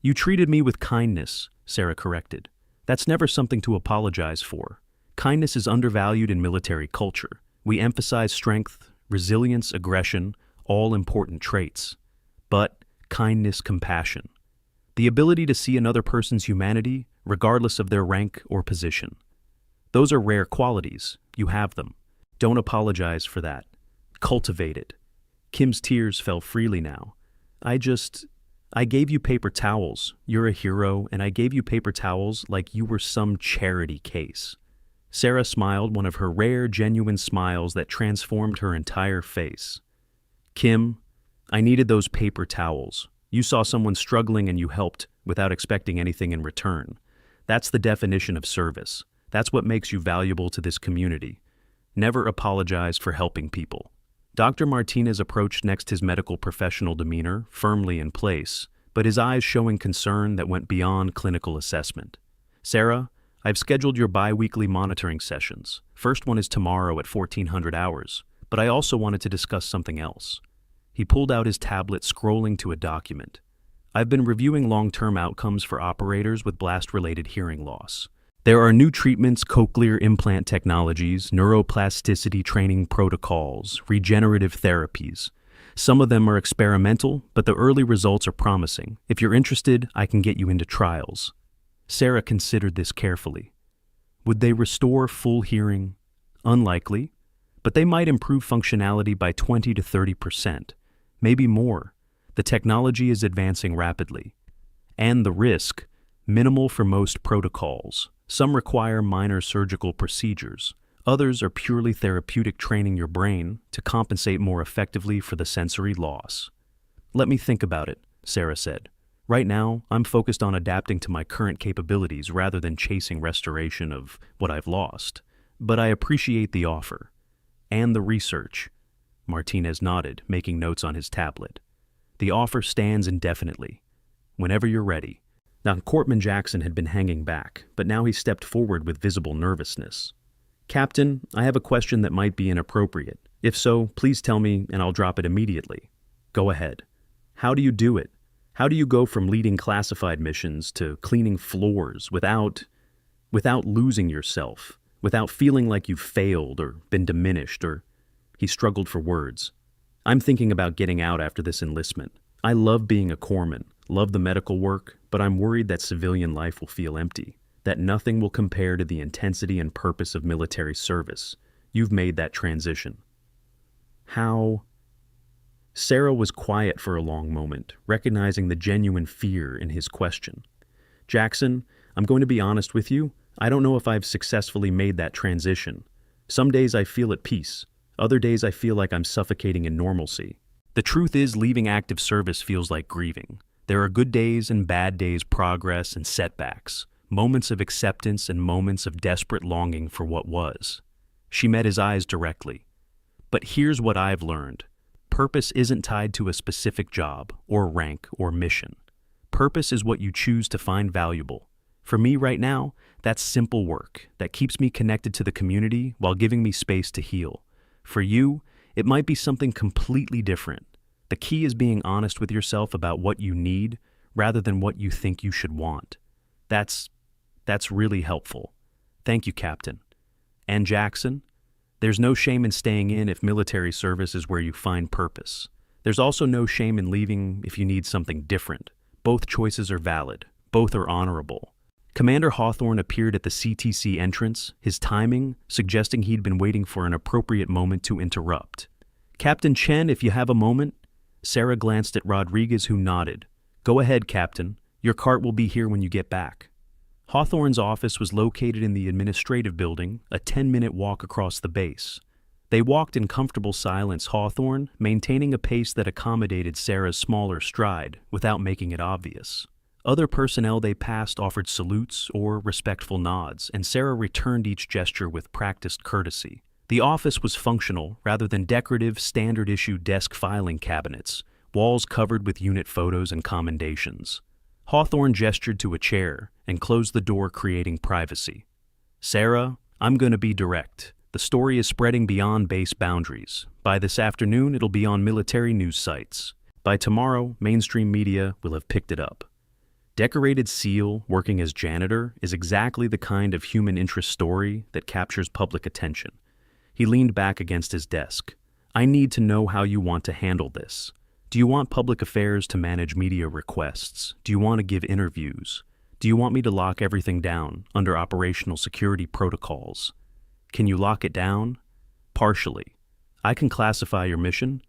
"You treated me with kindness," Sarah corrected. "That's never something to apologize for. Kindness is undervalued in military culture. We emphasize strength, resilience, aggression, all important traits. But kindness, compassion. The ability to see another person's humanity, regardless of their rank or position. Those are rare qualities. You have them. Don't apologize for that. Cultivate it." Kim's tears fell freely now. I gave you paper towels. You're a hero, and I gave you paper towels like you were some charity case." Sarah smiled, one of her rare, genuine smiles that transformed her entire face. Kim, I needed those paper towels. You saw someone struggling and you helped without expecting anything in return. That's the definition of service. That's what makes you valuable to this community. Never apologize for helping people. Dr. Martinez approached next, his medical professional demeanor firmly in place, but his eyes showing concern that went beyond clinical assessment. Sarah, I've scheduled your bi-weekly monitoring sessions. First one is tomorrow at 1400 hours, but I also wanted to discuss something else. He pulled out his tablet, scrolling to a document. I've been reviewing long-term outcomes for operators with blast-related hearing loss. There are new treatments, cochlear implant technologies, neuroplasticity training protocols, regenerative therapies. Some of them are experimental, but the early results are promising. If you're interested, I can get you into trials. Sarah considered this carefully. Would they restore full hearing? Unlikely, but they might improve functionality by 20 to 30%, maybe more. The technology is advancing rapidly. And the risk, minimal for most protocols. Some require minor surgical procedures. Others are purely therapeutic, training your brain to compensate more effectively for the sensory loss. Let me think about it, Sarah said. Right now, I'm focused on adapting to my current capabilities rather than chasing restoration of what I've lost. But I appreciate the offer. And the research. Martinez nodded, making notes on his tablet. The offer stands indefinitely. Whenever you're ready. Now, Cortman Jackson had been hanging back, but now he stepped forward with visible nervousness. Captain, I have a question that might be inappropriate. If so, please tell me and I'll drop it immediately. Go ahead. How do you do it? How do you go from leading classified missions to cleaning floors without losing yourself, without feeling like you've failed or been diminished or... He struggled for words. I'm thinking about getting out after this enlistment. I love being a corpsman, love the medical work, but I'm worried that civilian life will feel empty, that nothing will compare to the intensity and purpose of military service. You've made that transition. How? Sarah was quiet for a long moment, recognizing the genuine fear in his question. Jackson, I'm going to be honest with you. I don't know if I've successfully made that transition. Some days I feel at peace. Other days I feel like I'm suffocating in normalcy. The truth is, leaving active service feels like grieving. There are good days and bad days, progress and setbacks, moments of acceptance and moments of desperate longing for what was. She met his eyes directly. But here's what I've learned. Purpose isn't tied to a specific job or rank or mission. Purpose is what you choose to find valuable. For me right now, that's simple work that keeps me connected to the community while giving me space to heal. For you, it might be something completely different. The key is being honest with yourself about what you need rather than what you think you should want. That's really helpful. Thank you, Captain. And Jackson, there's no shame in staying in if military service is where you find purpose. There's also no shame in leaving if you need something different. Both choices are valid. Both are honorable. Commander Hawthorne appeared at the CTC entrance, his timing suggesting he'd been waiting for an appropriate moment to interrupt. Captain Chen, if you have a moment. Sarah glanced at Rodriguez, who nodded. Go ahead, Captain. Your cart will be here when you get back. Hawthorne's office was located in the administrative building, a 10-minute walk across the base. They walked in comfortable silence, Hawthorne maintaining a pace that accommodated Sarah's smaller stride without making it obvious. Other personnel they passed offered salutes or respectful nods, and Sarah returned each gesture with practiced courtesy. The office was functional rather than decorative, standard-issue desk filing cabinets, walls covered with unit photos and commendations. Hawthorne gestured to a chair and closed the door, creating privacy. Sarah, I'm going to be direct. The story is spreading beyond base boundaries. By this afternoon, it'll be on military news sites. By tomorrow, mainstream media will have picked it up. Decorated SEAL working as janitor is exactly the kind of human interest story that captures public attention. He leaned back against his desk. I need to know how you want to handle this. Do you want public affairs to manage media requests? Do you want to give interviews? Do you want me to lock everything down under operational security protocols? Can you lock it down? Partially. I can classify your mission.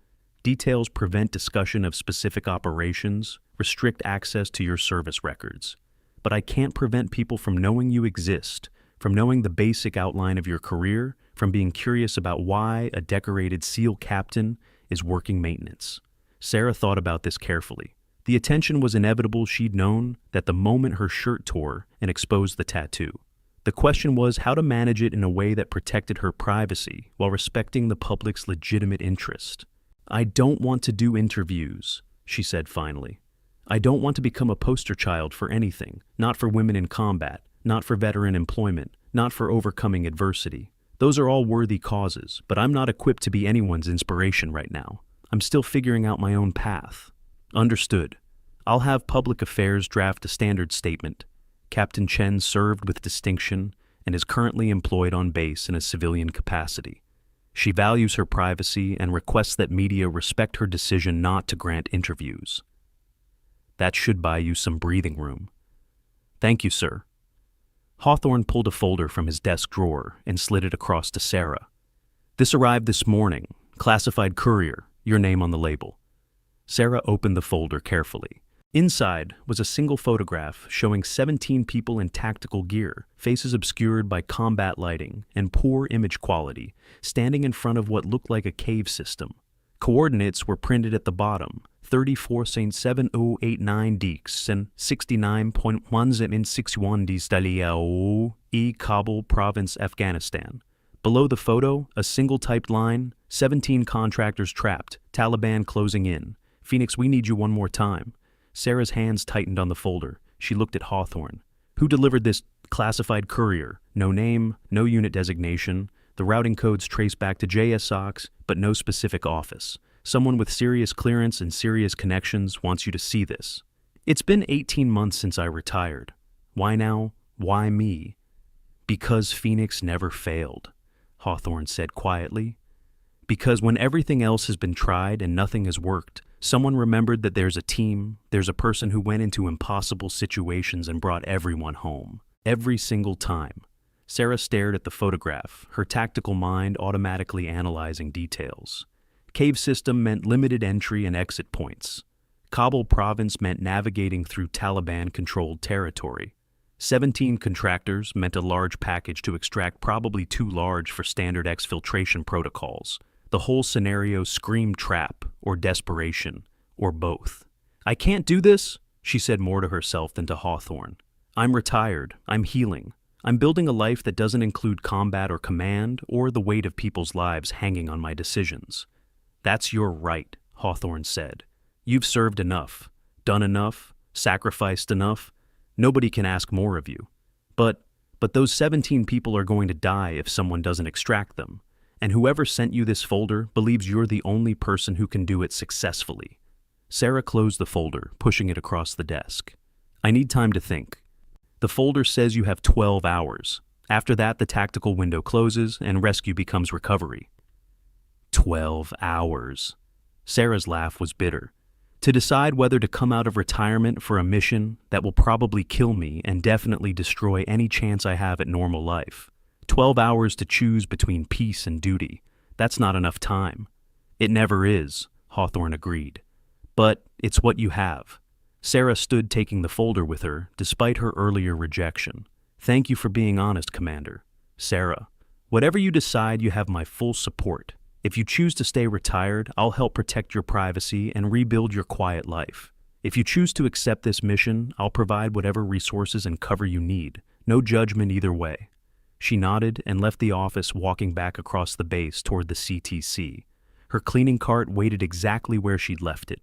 Details prevent discussion of specific operations, restrict access to your service records. But I can't prevent people from knowing you exist, from knowing the basic outline of your career, from being curious about why a decorated SEAL captain is working maintenance. Sarah thought about this carefully. The attention was inevitable. She'd known that the moment her shirt tore and exposed the tattoo. The question was how to manage it in a way that protected her privacy while respecting the public's legitimate interest. "I don't want to do interviews," she said finally. "I don't want to become a poster child for anything, not for women in combat, not for veteran employment, not for overcoming adversity. Those are all worthy causes, but I'm not equipped to be anyone's inspiration right now. I'm still figuring out my own path." "Understood. I'll have public affairs draft a standard statement. Captain Chen served with distinction and is currently employed on base in a civilian capacity. She values her privacy and requests that media respect her decision not to grant interviews." "That should buy you some breathing room." "Thank you, sir." Hawthorne pulled a folder from his desk drawer and slid it across to Sarah. "This arrived this morning. Classified courier. Your name on the label." Sarah opened the folder carefully. Inside was a single photograph showing 17 people in tactical gear, faces obscured by combat lighting and poor image quality, standing in front of what looked like a cave system. Coordinates were printed at the bottom: 34.7089 Dix and 69.161 Distaliao, Kabul Province, Afghanistan. Below the photo, a single typed line: 17 contractors trapped, Taliban closing in. Phoenix, we need you one more time. Sarah's hands tightened on the folder. She looked at Hawthorne. "Who delivered this classified courier? No name, no unit designation. The routing codes trace back to JSOX, but no specific office. Someone with serious clearance and serious connections wants you to see this. It's been 18 months since I retired. Why now? Why me?" "Because Phoenix never failed," Hawthorne said quietly. "Because when everything else has been tried and nothing has worked, someone remembered that there's a team, there's a person who went into impossible situations and brought everyone home. Every single time." Sarah stared at the photograph, her tactical mind automatically analyzing details. Cave system meant limited entry and exit points. Kabul province meant navigating through Taliban-controlled territory. 17 contractors meant a large package to extract, probably too large for standard exfiltration protocols. The whole scenario screamed trap or desperation, or both. "I can't do this," she said more to herself than to Hawthorne. "I'm retired. I'm healing. I'm building a life that doesn't include combat or command or the weight of people's lives hanging on my decisions." "That's your right," Hawthorne said. "You've served enough, done enough, sacrificed enough. Nobody can ask more of you. But those 17 people are going to die if someone doesn't extract them. And whoever sent you this folder believes you're the only person who can do it successfully." Sarah closed the folder, pushing it across the desk. "I need time to think. The folder says you have 12 hours. After that, the tactical window closes and rescue becomes recovery." 12 hours. Sarah's laugh was bitter. "To decide whether to come out of retirement for a mission that will probably kill me and definitely destroy any chance I have at normal life. 12 hours to choose between peace and duty. That's not enough time." "It never is," Hawthorne agreed. "But it's what you have." Sarah stood taking the folder with her, despite her earlier rejection. "Thank you for being honest, Commander." "Sarah, whatever you decide, you have my full support. If you choose to stay retired, I'll help protect your privacy and rebuild your quiet life. If you choose to accept this mission, I'll provide whatever resources and cover you need. No judgment either way." She nodded and left the office, walking back across the base toward the CTC. Her cleaning cart waited exactly where she'd left it.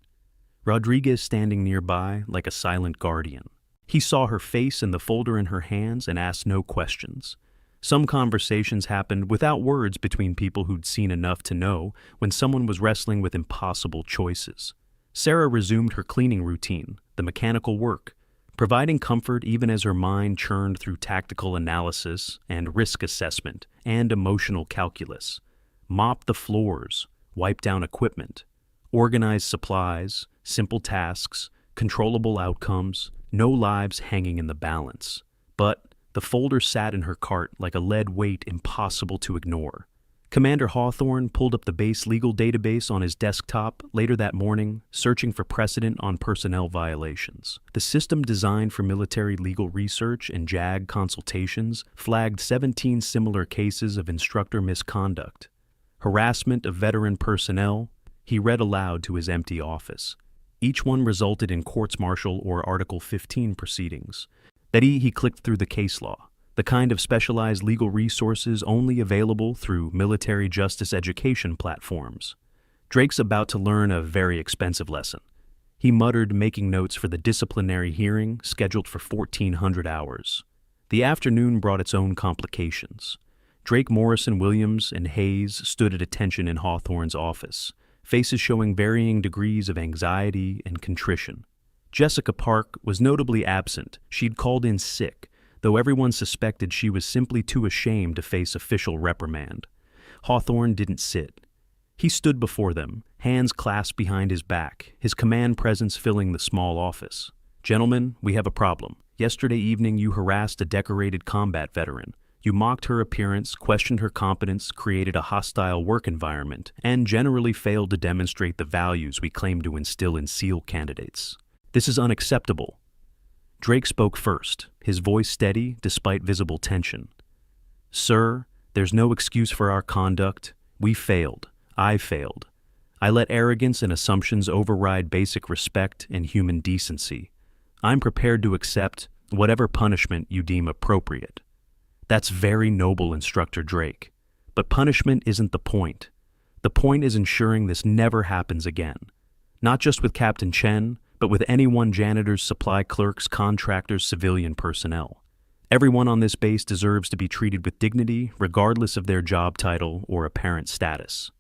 Rodriguez standing nearby like a silent guardian. He saw her face and the folder in her hands and asked no questions. Some conversations happened without words between people who'd seen enough to know when someone was wrestling with impossible choices. Sarah resumed her cleaning routine, the mechanical work, providing comfort even as her mind churned through tactical analysis and risk assessment and emotional calculus. Mop the floors, wipe down equipment, organize supplies, simple tasks, controllable outcomes, no lives hanging in the balance. But the folder sat in her cart like a lead weight impossible to ignore. Commander Hawthorne pulled up the base legal database on his desktop later that morning, searching for precedent on personnel violations. The system designed for military legal research and JAG consultations flagged 17 similar cases of instructor misconduct. Harassment of veteran personnel, he read aloud to his empty office. Each one resulted in courts-martial or Article 15 proceedings. Then he clicked through the case law, the kind of specialized legal resources only available through military justice education platforms. Drake's about to learn a very expensive lesson. He muttered, making notes for the disciplinary hearing scheduled for 1,400 hours. The afternoon brought its own complications. Drake, Morrison, Williams, and Hayes stood at attention in Hawthorne's office, faces showing varying degrees of anxiety and contrition. Jessica Park was notably absent. She'd called in sick, though everyone suspected she was simply too ashamed to face official reprimand. Hawthorne didn't sit. He stood before them, hands clasped behind his back, his command presence filling the small office. "Gentlemen, we have a problem. Yesterday evening you harassed a decorated combat veteran. You mocked her appearance, questioned her competence, created a hostile work environment, and generally failed to demonstrate the values we claim to instill in SEAL candidates. This is unacceptable." Drake spoke first, his voice steady despite visible tension. "Sir, there's no excuse for our conduct. We failed. I failed. I let arrogance and assumptions override basic respect and human decency. I'm prepared to accept whatever punishment you deem appropriate." That's very noble, Instructor Drake. But punishment isn't the point. The point is ensuring this never happens again. Not just with Captain Chen, but with anyone: janitors, supply clerks, contractors, civilian personnel. Everyone on this base deserves to be treated with dignity, regardless of their job title or apparent status.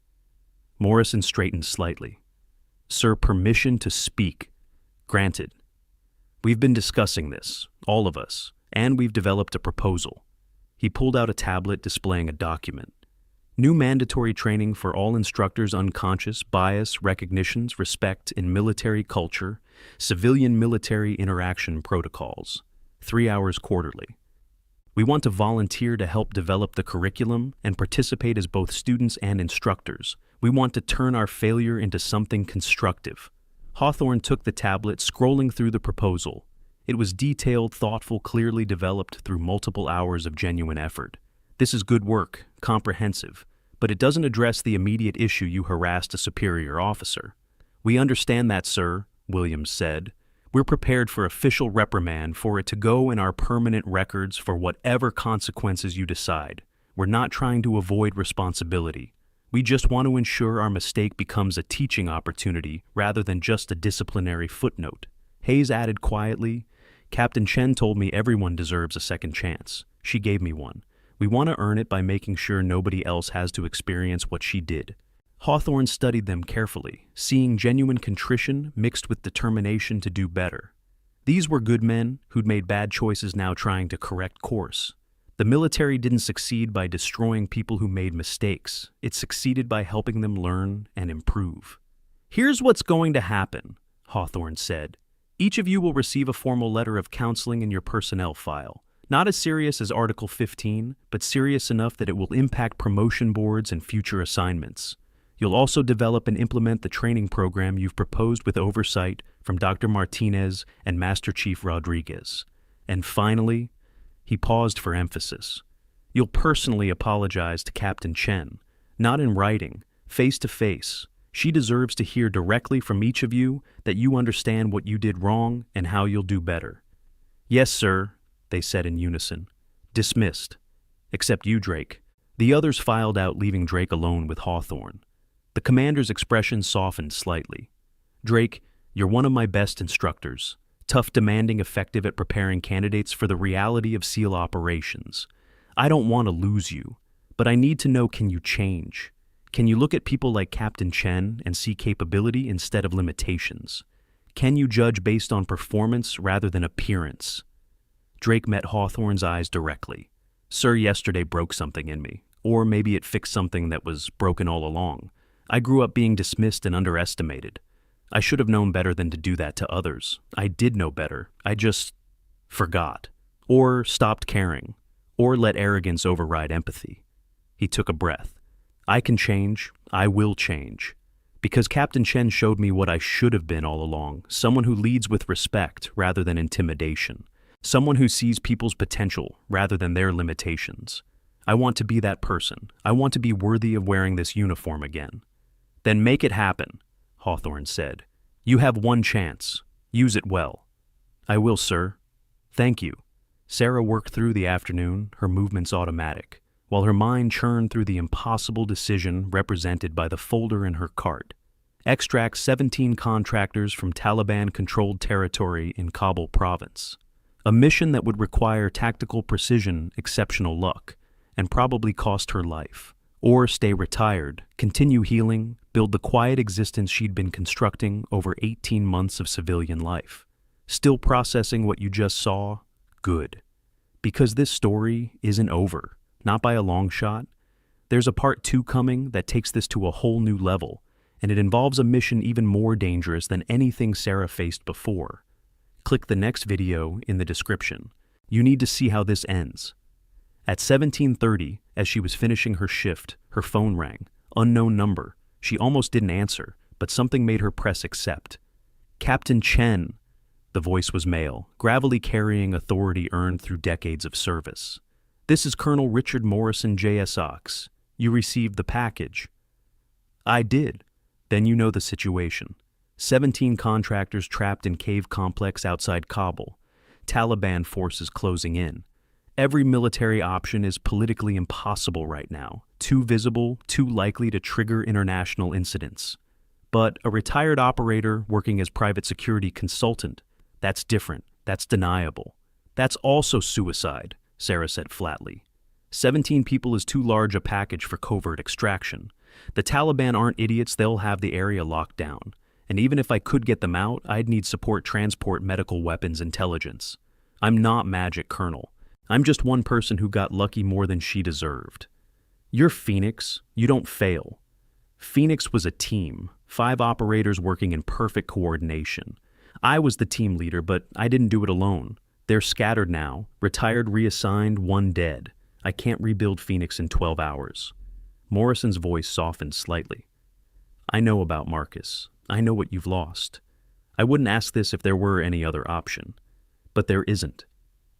Morrison straightened slightly. "Sir, permission to speak. Granted. We've been discussing this, all of us, and we've developed a proposal." He pulled out a tablet displaying a document. "New mandatory training for all instructors: unconscious bias recognitions, respect in military culture, civilian-military interaction protocols, 3 hours quarterly. We want to volunteer to help develop the curriculum and participate as both students and instructors. We want to turn our failure into something constructive." Hawthorne took the tablet, scrolling through the proposal. It was detailed, thoughtful, clearly developed through multiple hours of genuine effort. "This is good work, comprehensive, but it doesn't address the immediate issue: you harassed a superior officer." "We understand that, sir," Williams said. "We're prepared for official reprimand, for it to go in our permanent records for whatever consequences you decide. We're not trying to avoid responsibility. We just want to ensure our mistake becomes a teaching opportunity rather than just a disciplinary footnote." Hayes added quietly, "Captain Chen told me everyone deserves a second chance. She gave me one. We want to earn it by making sure nobody else has to experience what she did." Hawthorne studied them carefully, seeing genuine contrition mixed with determination to do better. These were good men who'd made bad choices, now trying to correct course. The military didn't succeed by destroying people who made mistakes. It succeeded by helping them learn and improve. "Here's what's going to happen," Hawthorne said. "Each of you will receive a formal letter of counseling in your personnel file. Not as serious as Article 15, but serious enough that it will impact promotion boards and future assignments. You'll also develop and implement the training program you've proposed with oversight from Dr. Martinez and Master Chief Rodriguez. And finally," he paused for emphasis, "you'll personally apologize to Captain Chen, not in writing, face to face. She deserves to hear directly from each of you that you understand what you did wrong and how you'll do better." "Yes, sir," they said in unison. "Dismissed. Except you, Drake." The others filed out, leaving Drake alone with Hawthorne. The commander's expression softened slightly. "Drake, you're one of my best instructors. Tough, demanding, effective at preparing candidates for the reality of SEAL operations. I don't want to lose you, but I need to know, can you change? Can you look at people like Captain Chen and see capability instead of limitations? Can you judge based on performance rather than appearance?" Drake met Hawthorne's eyes directly. "Sir, yesterday broke something in me. Or maybe it fixed something that was broken all along. I grew up being dismissed and underestimated. I should have known better than to do that to others. I did know better. I just forgot. Or stopped caring. Or let arrogance override empathy." He took a breath. I can change. I will change. Because Captain Chen showed me what I should have been all along, someone who leads with respect rather than intimidation. Someone who sees people's potential rather than their limitations. I want to be that person. I want to be worthy of wearing this uniform again. Then make it happen, Hawthorne said. You have one chance. Use it well. I will, sir. Thank you. Sarah worked through the afternoon, her movements automatic, while her mind churned through the impossible decision represented by the folder in her cart. Extract 17 contractors from Taliban-controlled territory in Kabul province. A mission that would require tactical precision, exceptional luck, and probably cost her life. Or stay retired, continue healing, build the quiet existence she'd been constructing over 18 months of civilian life. Still processing what you just saw? Good. Because this story isn't over, not by a long shot. There's a part 2 coming that takes this to a whole new level, and it involves a mission even more dangerous than anything Sarah faced before. Click the next video in the description. You need to see how this ends. At 17:30, as she was finishing her shift, her phone rang. Unknown number. She almost didn't answer, but something made her press accept. Captain Chen. The voice was male, gravely carrying authority earned through decades of service. This is Colonel Richard Morrison, JSOX. You received the package. I did. Then you know the situation. 17 contractors trapped in cave complex outside Kabul. Taliban forces closing in. Every military option is politically impossible right now. Too visible, too likely to trigger international incidents. But a retired operator working as private security consultant, that's different. That's deniable. That's also suicide, Sarah said flatly. 17 people is too large a package for covert extraction. The Taliban aren't idiots, they'll have the area locked down. And even if I could get them out, I'd need support transport medical weapons intelligence. I'm not Magic Colonel. I'm just one person who got lucky more than she deserved. You're Phoenix. You don't fail. Phoenix was a team, 5 operators working in perfect coordination. I was the team leader, but I didn't do it alone. They're scattered now, retired, reassigned, 1 dead. I can't rebuild Phoenix in 12 hours. Morrison's voice softened slightly. I know about Marcus. I know what you've lost. I wouldn't ask this if there were any other option. But there isn't.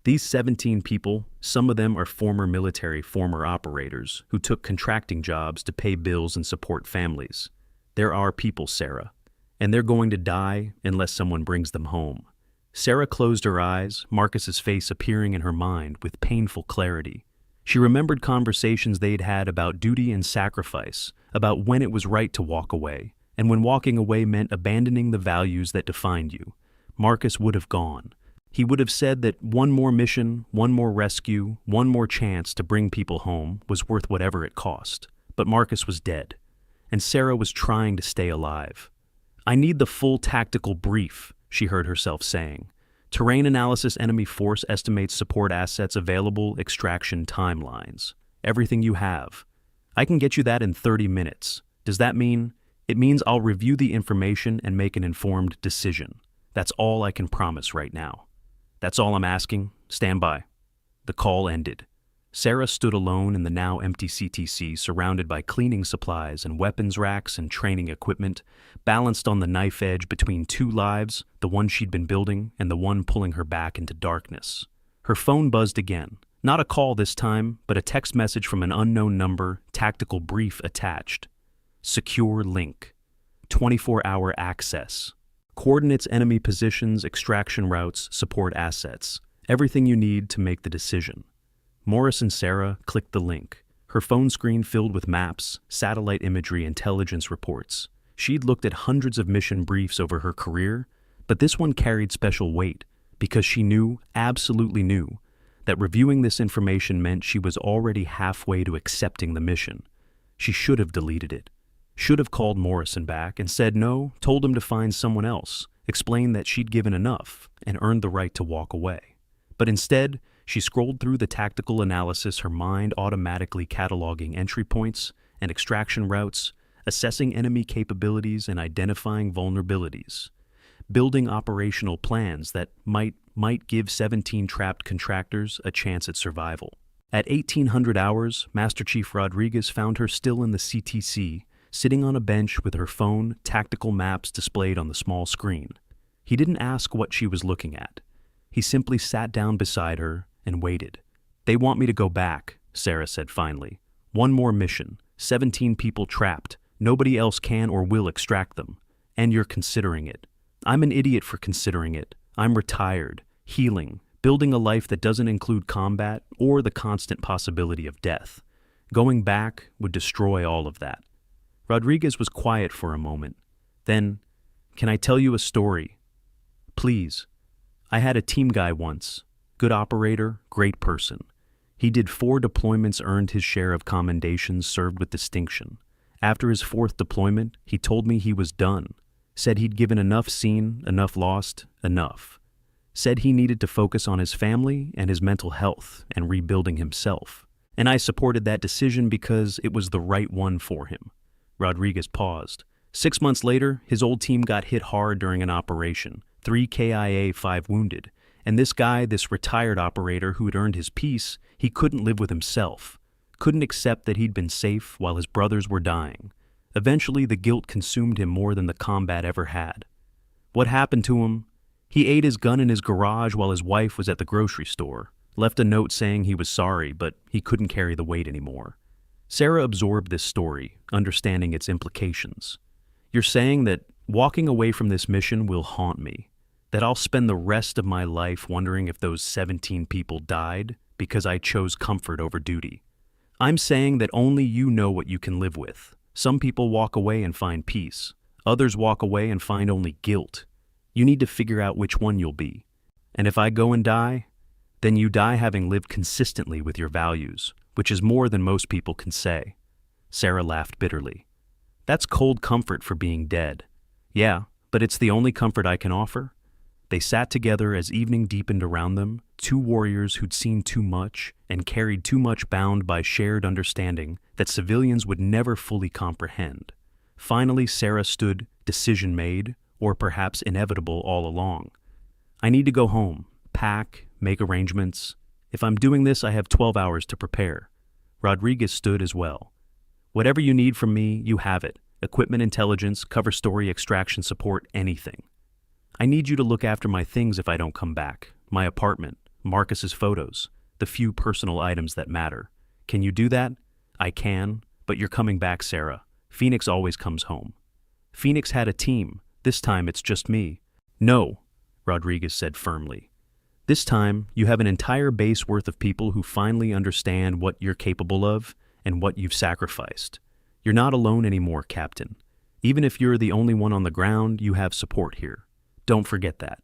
These 17 people, some of them are former military, former operators, who took contracting jobs to pay bills and support families. There are people, Sarah. And they're going to die unless someone brings them home. Sarah closed her eyes, Marcus's face appearing in her mind with painful clarity. She remembered conversations they'd had about duty and sacrifice, about when it was right to walk away, and when walking away meant abandoning the values that defined you. Marcus would have gone. He would have said that one more mission, one more rescue, one more chance to bring people home was worth whatever it cost. But Marcus was dead, and Sarah was trying to stay alive. I need the full tactical brief, she heard herself saying. Terrain analysis, enemy force estimates, support assets available, extraction timelines. Everything you have. I can get you that in 30 minutes. Does that mean? It means I'll review the information and make an informed decision. That's all I can promise right now. That's all I'm asking. Stand by. The call ended. Sarah stood alone in the now empty CTC, surrounded by cleaning supplies and weapons racks and training equipment, balanced on the knife edge between 2 lives, the one she'd been building and the one pulling her back into darkness. Her phone buzzed again. Not a call this time, but a text message from an unknown number, tactical brief attached. Secure link. 24-hour access. Coordinates, enemy positions, extraction routes, support assets. Everything you need to make the decision. Morris and Sarah clicked the link. Her phone screen filled with maps, satellite imagery, intelligence reports. She'd looked at hundreds of mission briefs over her career, but this one carried special weight because she knew, absolutely knew, that reviewing this information meant she was already halfway to accepting the mission. She should have deleted it. Should have called Morrison back and said no, told him to find someone else, explained that she'd given enough and earned the right to walk away. But instead, she scrolled through the tactical analysis, her mind automatically cataloging entry points and extraction routes, assessing enemy capabilities and identifying vulnerabilities, building operational plans that might give 17 trapped contractors a chance at survival. At 1800 hours, Master Chief Rodriguez found her still in the CTC, sitting on a bench with her phone, tactical maps displayed on the small screen. He didn't ask what she was looking at. He simply sat down beside her and waited. "They want me to go back," Sarah said finally. "One more mission. 17 people trapped. Nobody else can or will extract them. And you're considering it." "I'm an idiot for considering it. I'm retired, healing, building a life that doesn't include combat or the constant possibility of death. Going back would destroy all of that." Rodriguez was quiet for a moment. Then, "Can I tell you a story?" "Please." "I had a team guy once. Good operator, great person. He did 4 deployments, earned his share of commendations, served with distinction. After his 4th deployment, he told me he was done. Said he'd given enough seen, enough lost, enough. Said he needed to focus on his family and his mental health and rebuilding himself. And I supported that decision because it was the right one for him." Rodriguez paused. 6 months later, his old team got hit hard during an operation. 3 KIA, 5 wounded. And this guy, this retired operator who had earned his peace, he couldn't live with himself. Couldn't accept that he'd been safe while his brothers were dying. Eventually, the guilt consumed him more than the combat ever had. What happened to him? He ate his gun in his garage while his wife was at the grocery store. Left a note saying he was sorry, but he couldn't carry the weight anymore. Sarah absorbed this story, understanding its implications. "You're saying that walking away from this mission will haunt me, that I'll spend the rest of my life wondering if those 17 people died because I chose comfort over duty. I'm saying that only you know what you can live with. Some people walk away and find peace. Others walk away and find only guilt. You need to figure out which one you'll be. And if I go and die, then you die having lived consistently with your values, which is more than most people can say." Sarah laughed bitterly. "That's cold comfort for being dead." "Yeah, but it's the only comfort I can offer." They sat together as evening deepened around them, 2 warriors who'd seen too much and carried too much, bound by shared understanding that civilians would never fully comprehend. Finally, Sarah stood, decision made, or perhaps inevitable all along. "I need to go home, pack, make arrangements. If I'm doing this, I have 12 hours to prepare." Rodriguez stood as well. "Whatever you need from me, you have it. Equipment, intelligence, cover story, extraction support, anything. I need you to look after my things if I don't come back. My apartment, Marcus's photos, the few personal items that matter. Can you do that?" "I can, but you're coming back, Sarah. Phoenix always comes home." "Phoenix had a team. This time it's just me." "No," Rodriguez said firmly. "This time you have an entire base worth of people who finally understand what you're capable of and what you've sacrificed. You're not alone anymore, Captain. Even if you're the only one on the ground, you have support here. Don't forget that."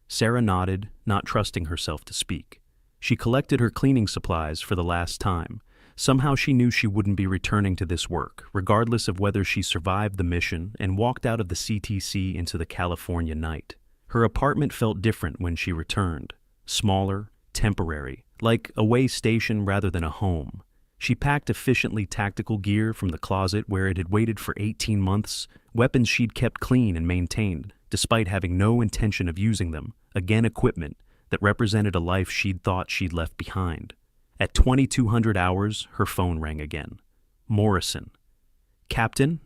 Sarah nodded, not trusting herself to speak. She collected her cleaning supplies for the last time. Somehow she knew she wouldn't be returning to this work, regardless of whether she survived the mission, and walked out of the CTC into the California night. Her apartment felt different when she returned. Smaller, temporary, like a way station rather than a home. She packed efficiently tactical gear from the closet where it had waited for 18 months, weapons she'd kept clean and maintained, despite having no intention of using them, again equipment that represented a life she'd thought she'd left behind. At 2200 hours, her phone rang again. Morrison. "Captain,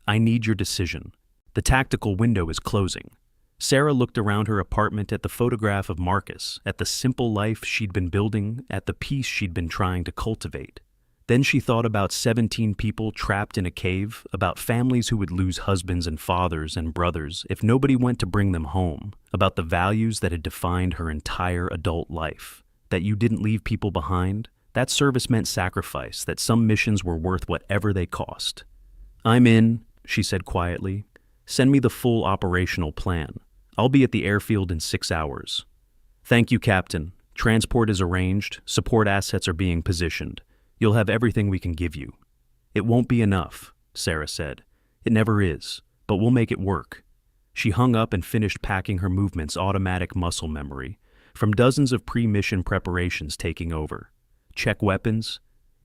I need your decision. The tactical window is closing." Sarah looked around her apartment at the photograph of Marcus, at the simple life she'd been building, at the peace she'd been trying to cultivate. Then she thought about 17 people trapped in a cave, about families who would lose husbands and fathers and brothers if nobody went to bring them home, about the values that had defined her entire adult life. That you didn't leave people behind, that service meant sacrifice, that some missions were worth whatever they cost. "I'm in," she said quietly. "Send me the full operational plan. I'll be at the airfield in 6 hours." "Thank you, Captain. Transport is arranged, support assets are being positioned. You'll have everything we can give you." "It won't be enough," Sarah said. "It never is, but we'll make it work." She hung up and finished packing her movements, automatic muscle memory, from dozens of pre-mission preparations taking over. Check weapons,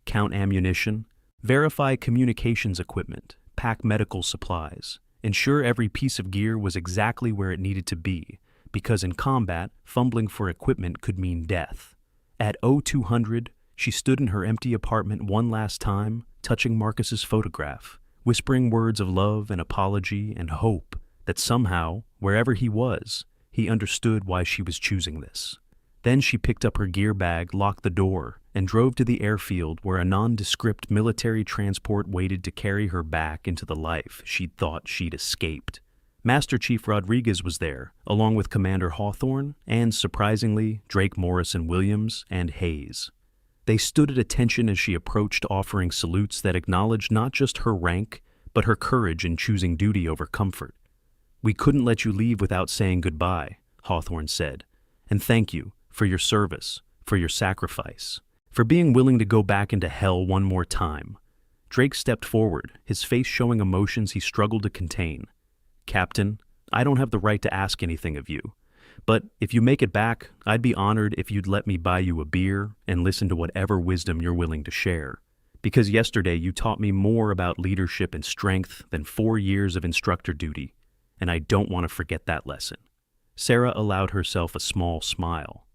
count ammunition, verify communications equipment, pack medical supplies, ensure every piece of gear was exactly where it needed to be, because in combat, fumbling for equipment could mean death. At 0200, She stood in her empty apartment one last time, touching Marcus's photograph, whispering words of love and apology and hope that somehow, wherever he was, he understood why she was choosing this. Then she picked up her gear bag, locked the door, and drove to the airfield where a nondescript military transport waited to carry her back into the life she'd thought she'd escaped. Master Chief Rodriguez was there, along with Commander Hawthorne and, surprisingly, Drake Morrison Williams and Hayes. They stood at attention as she approached, offering salutes that acknowledged not just her rank, but her courage in choosing duty over comfort. "We couldn't let you leave without saying goodbye," Hawthorne said, "and thank you for your service, for your sacrifice, for being willing to go back into hell one more time." Drake stepped forward, his face showing emotions he struggled to contain. "Captain, I don't have the right to ask anything of you, but if you make it back, I'd be honored if you'd let me buy you a beer and listen to whatever wisdom you're willing to share. Because yesterday you taught me more about leadership and strength than 4 years of instructor duty, and I don't want to forget that lesson." Sarah allowed herself a small smile.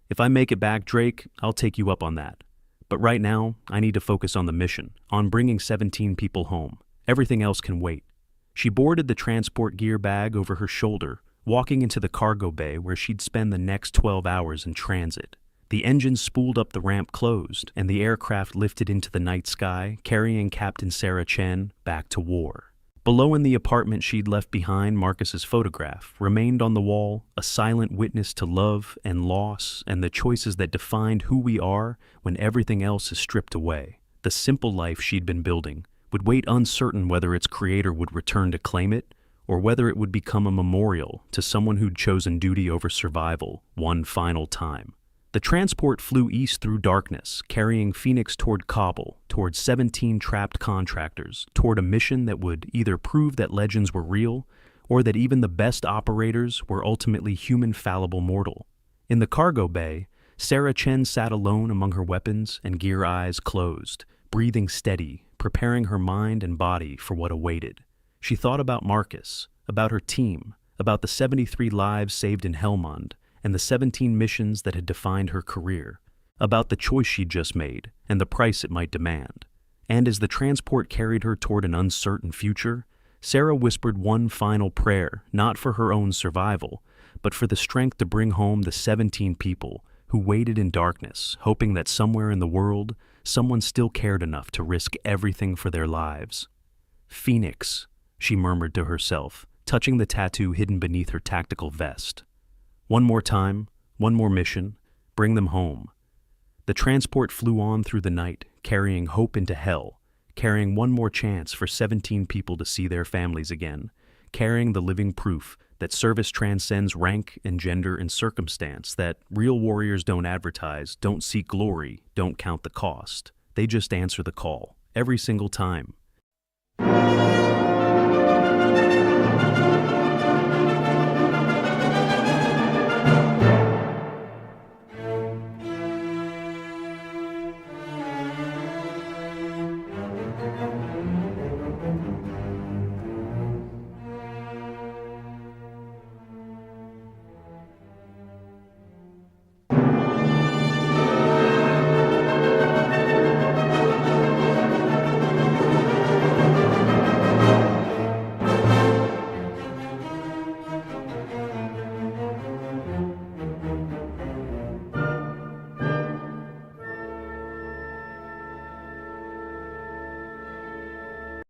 "If I make it back, Drake, I'll take you up on that. But right now, I need to focus on the mission, on bringing 17 people home. Everything else can wait." She boarded the transport gear bag over her shoulder, walking into the cargo bay where she'd spend the next 12 hours in transit. The engine spooled up, the ramp closed, and the aircraft lifted into the night sky, carrying Captain Sarah Chen back to war. Below in the apartment she'd left behind, Marcus's photograph remained on the wall, a silent witness to love and loss and the choices that defined who we are when everything else is stripped away. The simple life she'd been building would wait, uncertain whether its creator would return to claim it or whether it would become a memorial to someone who'd chosen duty over survival one final time. The transport flew east through darkness, carrying Phoenix toward Kabul, toward 17 trapped contractors, toward a mission that would either prove that legends were real or that even the best operators were ultimately human fallible mortal. In the cargo bay, Sarah Chen sat alone among her weapons and gear, eyes closed, breathing steady, preparing her mind and body for what awaited. She thought about Marcus, about her team, about the 73 lives saved in Helmand, and the 17 missions that had defined her career, about the choice she'd just made and the price it might demand. And as the transport carried her toward an uncertain future, Sarah whispered one final prayer, not for her own survival, but for the strength to bring home the 17 people who waited in darkness, hoping that somewhere in the world, someone still cared enough to risk everything for their lives. "Phoenix," she murmured to herself, touching the tattoo hidden beneath her tactical vest. One more time, one more mission, bring them home. The transport flew on through the night, carrying hope into hell, carrying one more chance for 17 people to see their families again, carrying the living proof that service transcends rank and gender and circumstance, that real warriors don't advertise, don't seek glory, don't count the cost. They just answer the call, every single time.